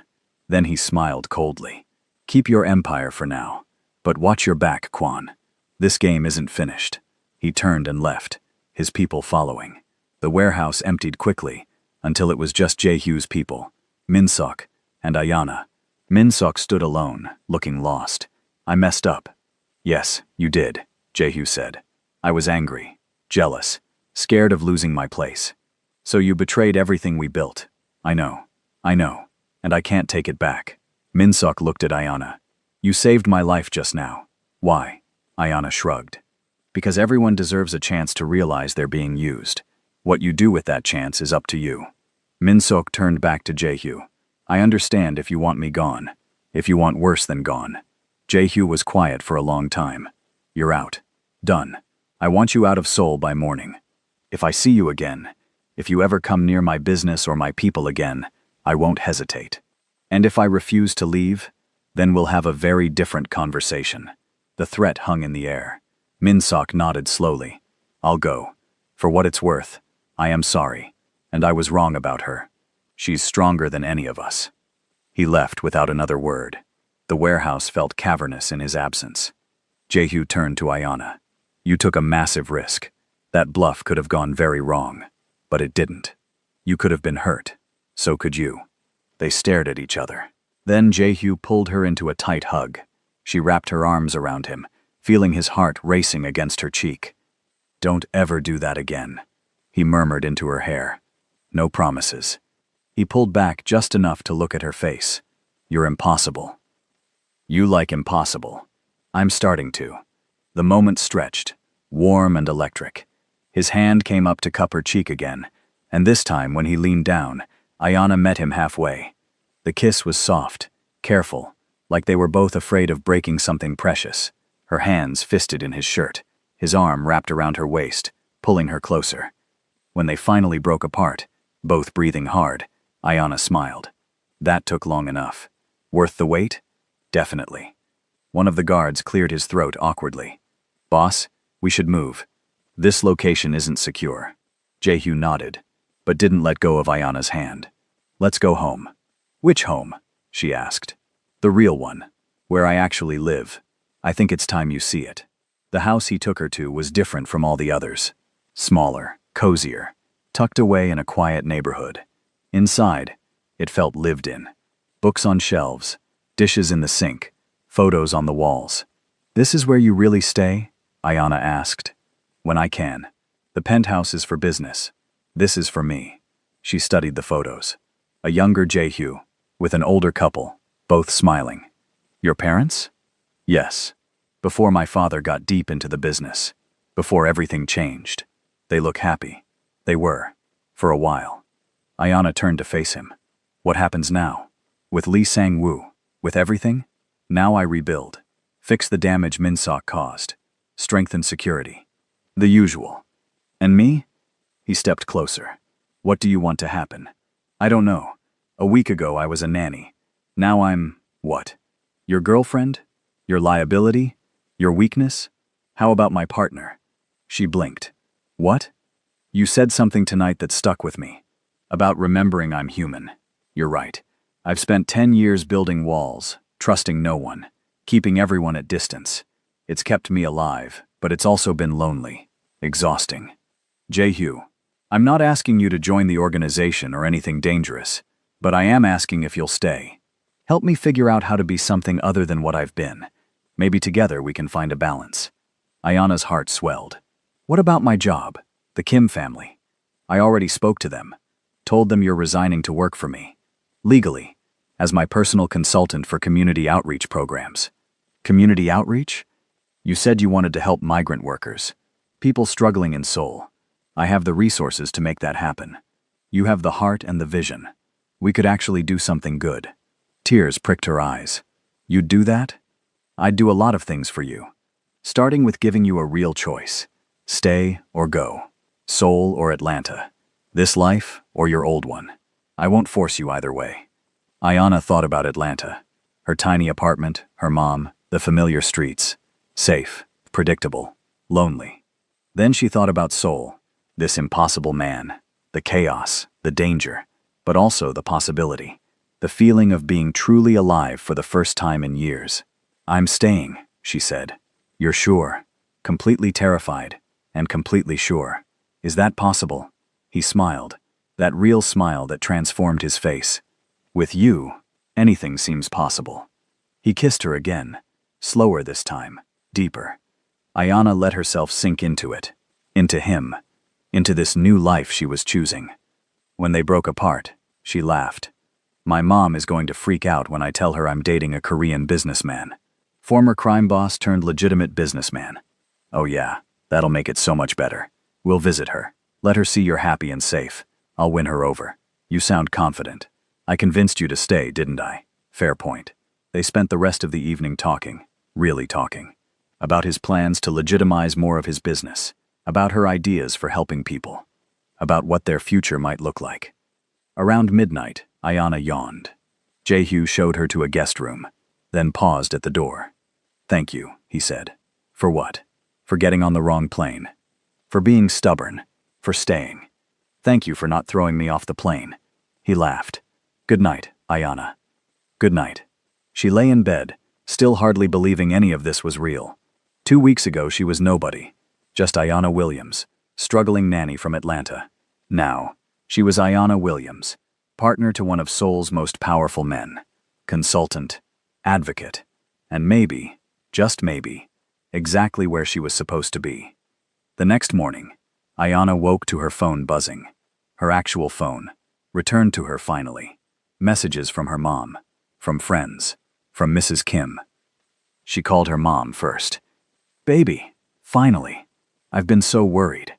Speaker 1: Then he smiled coldly. Keep your empire for now, but watch your back, Kwon. This game isn't finished. He turned and left, his people following. The warehouse emptied quickly, until it was just Jae-hyo's people, Min-seok and Ayana. Min-seok stood alone, looking lost. I messed up. Yes, you did, Jae-hyo said. I was angry, jealous, scared of losing my place. So you betrayed everything we built. I know, and I can't take it back. Min-seok looked at Ayana. You saved my life just now. Why? Ayana shrugged. Because everyone deserves a chance to realize they're being used. What you do with that chance is up to you. Min-seok turned back to Jae-hyo. I understand if you want me gone. If you want worse than gone. Jae-hyo was quiet for a long time. You're out. Done. I want you out of Seoul by morning. If I see you again, if you ever come near my business or my people again, I won't hesitate. And if I refuse to leave, then we'll have a very different conversation. The threat hung in the air. Min-sok nodded slowly. I'll go. For what it's worth, I am sorry, and I was wrong about her. She's stronger than any of us. He left without another word. The warehouse felt cavernous in his absence. Jae-hyo turned to Ayana. You took a massive risk. That bluff could have gone very wrong, but it didn't. You could have been hurt. So could you. They stared at each other. Then Jae-hyo pulled her into a tight hug. She wrapped her arms around him, feeling his heart racing against her cheek. Don't ever do that again, he murmured into her hair. No promises. He pulled back just enough to look at her face. You're impossible. You like impossible. I'm starting to. The moment stretched, warm and electric. His hand came up to cup her cheek again, and this time when he leaned down, Ayana met him halfway. The kiss was soft, careful, like they were both afraid of breaking something precious. Her hands fisted in his shirt, his arm wrapped around her waist, pulling her closer. When they finally broke apart, both breathing hard, Ayana smiled. That took long enough. Worth the wait? Definitely. One of the guards cleared his throat awkwardly. Boss, we should move. This location isn't secure. Jae-hyo nodded, but didn't let go of Ayana's hand. Let's go home. Which home? She asked. The real one, where I actually live. I think it's time you see it. The house he took her to was different from all the others. Smaller, cozier, tucked away in a quiet neighborhood. Inside, it felt lived in. Books on shelves, dishes in the sink, photos on the walls. This is where you really stay? Ayana asked. When I can. The penthouse is for business. This is for me. She studied the photos. A younger Jae-hyo, with an older couple, both smiling. Your parents? Yes. Before my father got deep into the business. Before everything changed. They look happy. They were. For a while. Ayana turned to face him. What happens now? With Lee Sang-woo? With everything? Now I rebuild. Fix the damage Min-sok caused. Strengthen security. The usual. And me? He stepped closer. What do you want to happen? I don't know. A week ago I was a nanny. Now I'm, what? Your girlfriend? Your liability? Your weakness? How about my partner? She blinked. What? You said something tonight that stuck with me. About remembering I'm human. You're right. I've spent 10 years building walls, trusting no one, keeping everyone at distance. It's kept me alive, but it's also been lonely, exhausting. Jae-hyo, I'm not asking you to join the organization or anything dangerous, but I am asking if you'll stay. Help me figure out how to be something other than what I've been. Maybe together we can find a balance. Ayana's heart swelled. What about my job? The Kim family? I already spoke to them. Told them you're resigning to work for me. Legally, as my personal consultant for community outreach programs. Community outreach? You said you wanted to help migrant workers. People struggling in Seoul. I have the resources to make that happen. You have the heart and the vision. We could actually do something good. Tears pricked her eyes. You'd do that? I'd do a lot of things for you. Starting with giving you a real choice. Stay or go. Seoul or Atlanta. This life or your old one. I won't force you either way. Ayana thought about Atlanta. Her tiny apartment, her mom, the familiar streets. Safe, predictable, lonely. Then she thought about Seoul, this impossible man, the chaos, the danger, but also the possibility, the feeling of being truly alive for the first time in years. I'm staying, she said. You're sure? Completely terrified, and completely sure. Is that possible? He smiled, that real smile that transformed his face. With you, anything seems possible. He kissed her again, slower this time, deeper. Ayana let herself sink into it, into him, into this new life she was choosing. When they broke apart, she laughed. My mom is going to freak out when I tell her I'm dating a Korean businessman. Former crime boss turned legitimate businessman. Oh yeah, that'll make it so much better. We'll visit her. Let her see you're happy and safe. I'll win her over. You sound confident. I convinced you to stay, didn't I? Fair point. They spent the rest of the evening talking, really talking, about his plans to legitimize more of his business, about her ideas for helping people, about what their future might look like. Around midnight, Ayanna yawned. Jehu showed her to a guest room, then paused at the door. "Thank you," he said. "For what? For getting on the wrong plane. For being stubborn. For staying. Thank you for not throwing me off the plane." He laughed. "Good night, Ayanna." "Good night." She lay in bed, still hardly believing any of this was real. 2 weeks ago she was nobody. Just Ayanna Williams, struggling nanny from Atlanta. Now, she was Ayanna Williams, partner to one of Seoul's most powerful men, consultant, advocate, and maybe, just maybe, exactly where she was supposed to be. The next morning, Ayanna woke to her phone buzzing. Her actual phone, returned to her finally. Messages from her mom, from friends, from Mrs. Kim. She called her mom first. "Baby, finally. I've been so worried."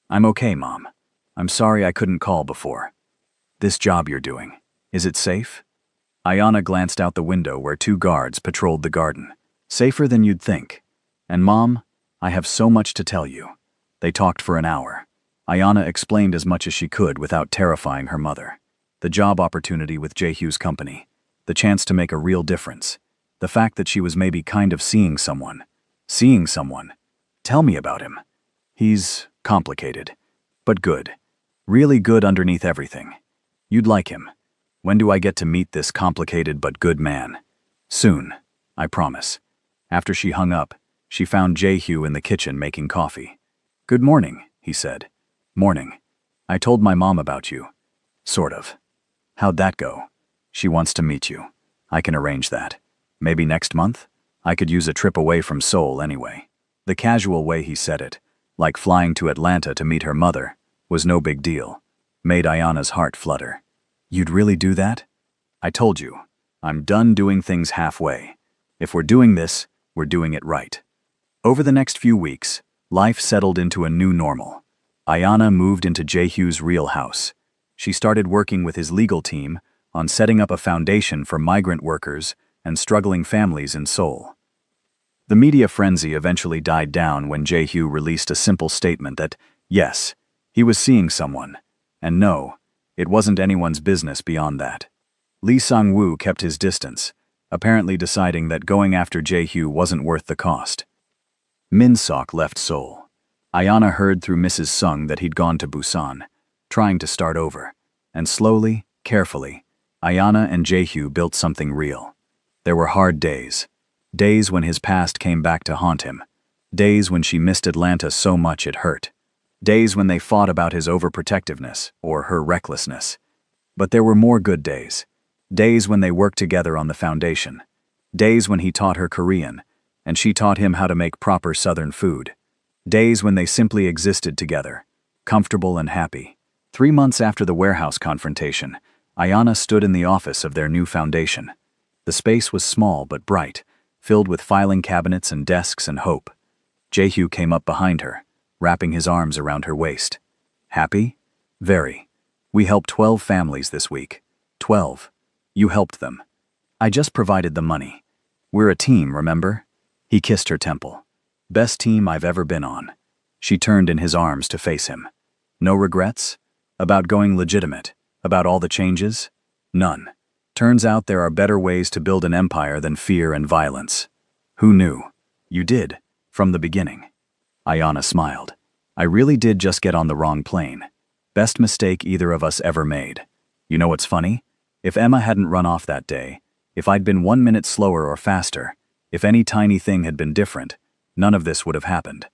Speaker 1: "I'm okay, Mom. I'm sorry I couldn't call before. This job you're doing, is it safe?" Ayanna glanced out the window where 2 guards patrolled the garden. "Safer than you'd think. And Mom, I have so much to tell you." They talked for an hour. Ayanna explained as much as she could without terrifying her mother. The job opportunity with Jehu's company. The chance to make a real difference. The fact that she was maybe kind of seeing someone. Seeing someone. "Tell me about him." "He's complicated. But good. Really good underneath everything. You'd like him. When do I get to meet this complicated but good man?" "Soon. I promise." After she hung up, she found Jehu in the kitchen making coffee. "Good morning," he said. "Morning. I told my mom about you. Sort of. How'd that go?" "She wants to meet you. I can arrange that. Maybe next month? I could use a trip away from Seoul anyway." The casual way he said it, like flying to Atlanta to meet her mother, was no big deal. Made Ayanna's heart flutter. "You'd really do that?" "I told you. I'm done doing things halfway. If we're doing this, we're doing it right." Over the next few weeks, life settled into a new normal. Ayanna moved into Jehu's real house. She started working with his legal team on setting up a foundation for migrant workers and struggling families in Seoul. The media frenzy eventually died down when Jehu released a simple statement that, yes, he was seeing someone, and no, it wasn't anyone's business beyond that. Lee Sang-woo kept his distance, apparently deciding that going after Jehu wasn't worth the cost. Min Sok left Seoul. Ayanna heard through Mrs. Sung that he'd gone to Busan, trying to start over, and slowly, carefully, Ayanna and Jehu built something real. There were hard days. Days when his past came back to haunt him. Days when she missed Atlanta so much it hurt. Days when they fought about his overprotectiveness or her recklessness. But there were more good days. Days when they worked together on the foundation. Days when he taught her Korean, and she taught him how to make proper Southern food. Days when they simply existed together, comfortable and happy. 3 months after the warehouse confrontation, Ayanna stood in the office of their new foundation. The space was small but bright, filled with filing cabinets and desks and hope. Jehu came up behind her, wrapping his arms around her waist. "Happy?" "Very. We helped 12 families this week. 12. You helped them. I just provided the money. We're a team, remember?" He kissed her temple. "Best team I've ever been on." She turned in his arms to face him. "No regrets? About going legitimate? About all the changes?" "None. Turns out there are better ways to build an empire than fear and violence." "Who knew?" "You did, from the beginning." Ayanna smiled. "I really did just get on the wrong plane. Best mistake either of us ever made. You know what's funny? If Emma hadn't run off that day, if I'd been 1 minute slower or faster, if any tiny thing had been different, none of this would have happened.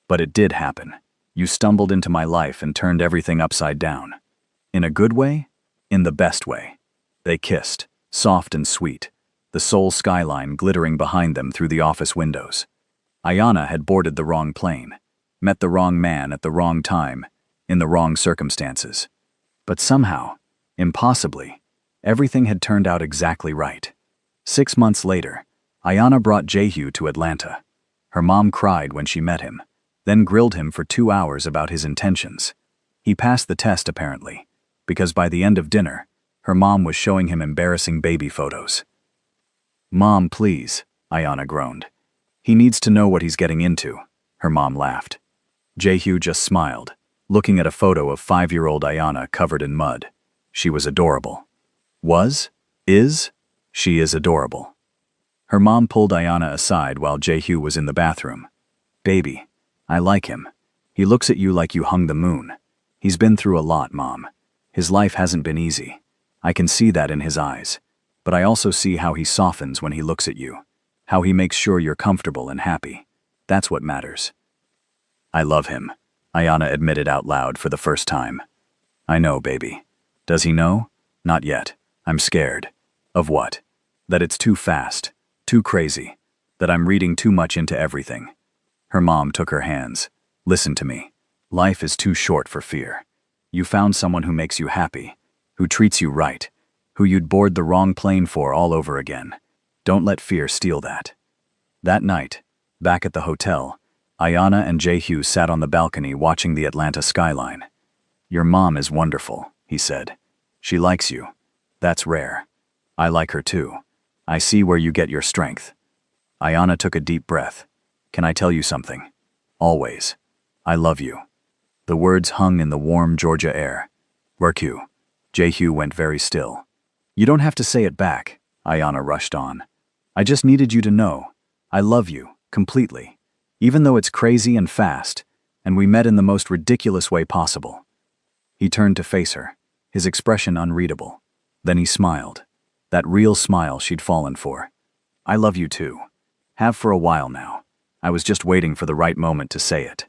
Speaker 1: But it did happen. You stumbled into my life and turned everything upside down. In a good way? In the best way." They kissed, soft and sweet, the Seoul skyline glittering behind them through the office windows. Ayanna had boarded the wrong plane, met the wrong man at the wrong time, in the wrong circumstances. But somehow, impossibly, everything had turned out exactly right. 6 months later, Ayanna brought Jehu to Atlanta. Her mom cried when she met him, then grilled him for 2 hours about his intentions. He passed the test apparently, because by the end of dinner, her mom was showing him embarrassing baby photos. "Mom, please," Ayanna groaned. "He needs to know what he's getting into," her mom laughed. Jehu just smiled, looking at a photo of 5-year-old Ayanna covered in mud. She was adorable. Was? Is? She is adorable. Her mom pulled Ayana aside while Jae-hyo was in the bathroom. Baby, I like him. He looks at you like you hung the moon. He's been through a lot, Mom. His life hasn't been easy. I can see that in his eyes. But I also see how he softens when he looks at you. How he makes sure you're comfortable and happy. That's what matters. I love him, Ayana admitted out loud for the first time. I know, baby. Does he know? Not yet. I'm scared. Of what? That it's too fast, too crazy, that I'm reading too much into everything. Her mom took her hands. Listen to me. Life is too short for fear. You found someone who makes you happy, who treats you right, who you'd board the wrong plane for all over again. Don't let fear steal that. That night, back at the hotel, Ayana and Jae-hyo sat on the balcony watching the Atlanta skyline. Your mom is wonderful, he said. She likes you. That's rare. I like her too. I see where you get your strength. Ayana took a deep breath. Can I tell you something? Always. I love you. The words hung in the warm Georgia air. Work-you. Jae-hyo went very still. You don't have to say it back, Ayana rushed on. I just needed you to know. I love you, completely. Even though it's crazy and fast, and we met in the most ridiculous way possible. He turned to face her, his expression unreadable. Then he smiled. That real smile she'd fallen for. I love you too. Have for a while now. I was just waiting for the right moment to say it.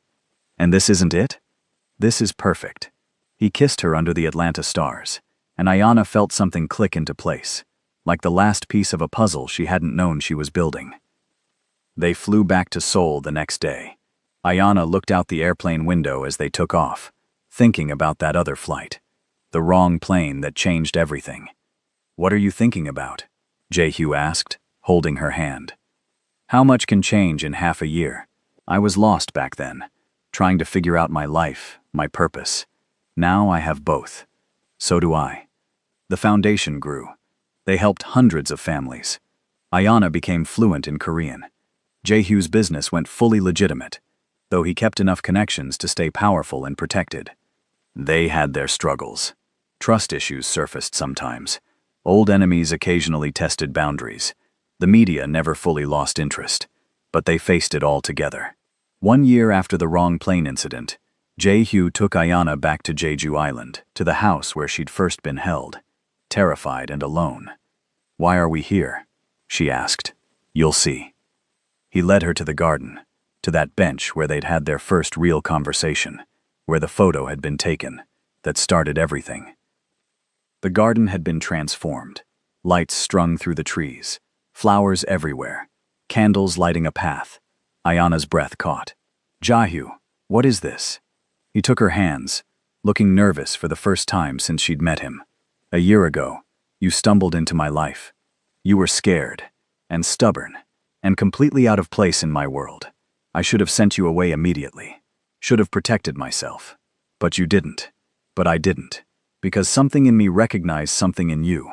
Speaker 1: And this isn't it? This is perfect. He kissed her under the Atlanta stars, and Ayana felt something click into place, like the last piece of a puzzle she hadn't known she was building. They flew back to Seoul the next day. Ayana looked out the airplane window as they took off, thinking about that other flight. The wrong plane that changed everything. What are you thinking about? Jae-hyo asked, holding her hand. How much can change in half a year? I was lost back then, trying to figure out my life, my purpose. Now I have both. So do I. The foundation grew. They helped hundreds of families. Ayana became fluent in Korean. Jae-hyo's business went fully legitimate, though he kept enough connections to stay powerful and protected. They had their struggles. Trust issues surfaced sometimes. Old enemies occasionally tested boundaries. The media never fully lost interest, but they faced it all together. 1 year after the wrong plane incident, Jae-hyo took Ayana back to Jeju Island, to the house where she'd first been held, terrified and alone. Why are we here? She asked. You'll see. He led her to the garden, to that bench where they'd had their first real conversation, where the photo had been taken, that started everything. The garden had been transformed, lights strung through the trees, flowers everywhere, candles lighting a path. Ayana's breath caught. Jae-hyo, what is this? He took her hands, looking nervous for the first time since she'd met him. A year ago, you stumbled into my life. You were scared, and stubborn, and completely out of place in my world. I should have sent you away immediately. Should have protected myself. But you didn't. But I didn't. Because something in me recognized something in you,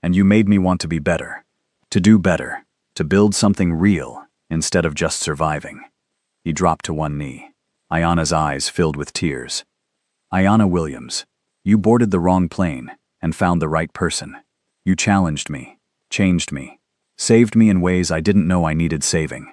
Speaker 1: and you made me want to be better. To do better. To build something real, instead of just surviving. He dropped to one knee. Ayana's eyes filled with tears. Ayana Williams, you boarded the wrong plane and found the right person. You challenged me, changed me, saved me in ways I didn't know I needed saving.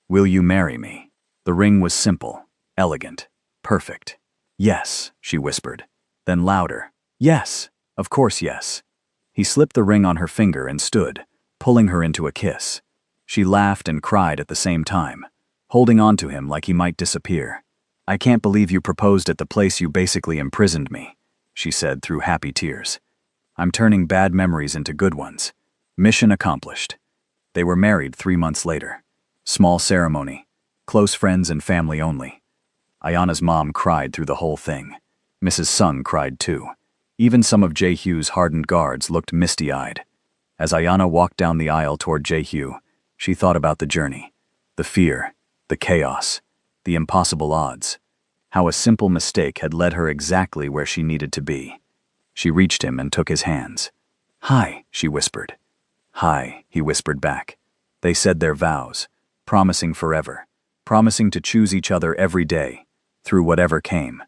Speaker 1: Will you marry me? The ring was simple, elegant, perfect. Yes, she whispered. Then louder. Yes, of course yes. He slipped the ring on her finger and stood, pulling her into a kiss. She laughed and cried at the same time, holding on to him like he might disappear. I can't believe you proposed at the place you basically imprisoned me, she said through happy tears. I'm turning bad memories into good ones. Mission accomplished. They were married 3 months later. Small ceremony, close friends and family only. Ayana's mom cried through the whole thing. Mrs. Sung cried too. Even some of Jae-hyo's hardened guards looked misty-eyed. As Ayana walked down the aisle toward Jae-hyo, she thought about the journey, the fear, the chaos, the impossible odds, how a simple mistake had led her exactly where she needed to be. She reached him and took his hands. Hi, she whispered. Hi, he whispered back. They said their vows, promising forever, promising to choose each other every day, through whatever came.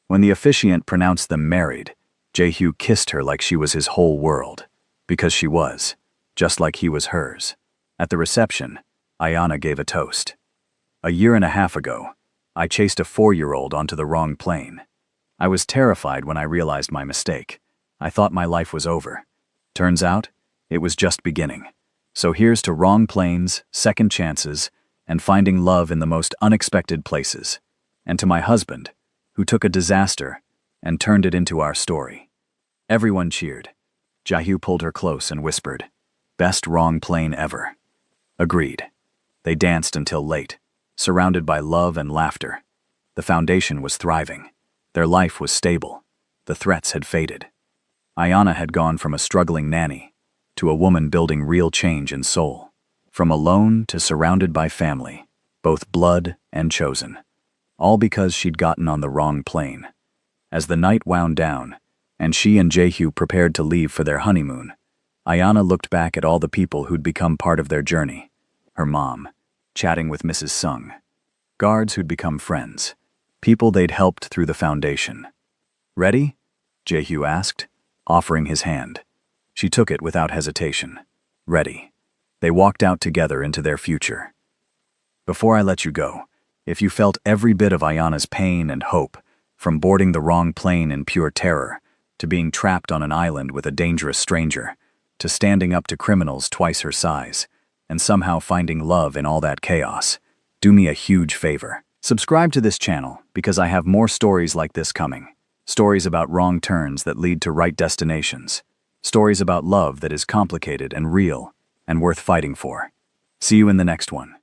Speaker 1: When the officiant pronounced them married, Jae-hyo kissed her like she was his whole world. Because she was, just like he was hers. At the reception, Ayana gave a toast. A year and a half ago, I chased a 4-year-old onto the wrong plane. I was terrified when I realized my mistake. I thought my life was over. Turns out, it was just beginning. So here's to wrong planes, second chances, and finding love in the most unexpected places. And to my husband, who took a disaster and turned it into our story. Everyone cheered. Jae-hyo pulled her close and whispered, "Best wrong plane ever." Agreed. They danced until late, surrounded by love and laughter. The foundation was thriving. Their life was stable. The threats had faded. Ayana had gone from a struggling nanny to a woman building real change in soul. From alone to surrounded by family, both blood and chosen. All because she'd gotten on the wrong plane. As the night wound down, and she and Jae-hyo prepared to leave for their honeymoon, Ayana looked back at all the people who'd become part of their journey. Her mom, chatting with Mrs. Sung. Guards who'd become friends. People they'd helped through the foundation. "Ready?" Jae-hyo asked, offering his hand. She took it without hesitation. Ready. They walked out together into their future. Before I let you go, if you felt every bit of Ayana's pain and hope, from boarding the wrong plane in pure terror, to being trapped on an island with a dangerous stranger, to standing up to criminals twice her size, and somehow finding love in all that chaos, do me a huge favor. Subscribe to this channel because I have more stories like this coming. Stories about wrong turns that lead to right destinations. Stories about love that is complicated and real and worth fighting for. See you in the next one.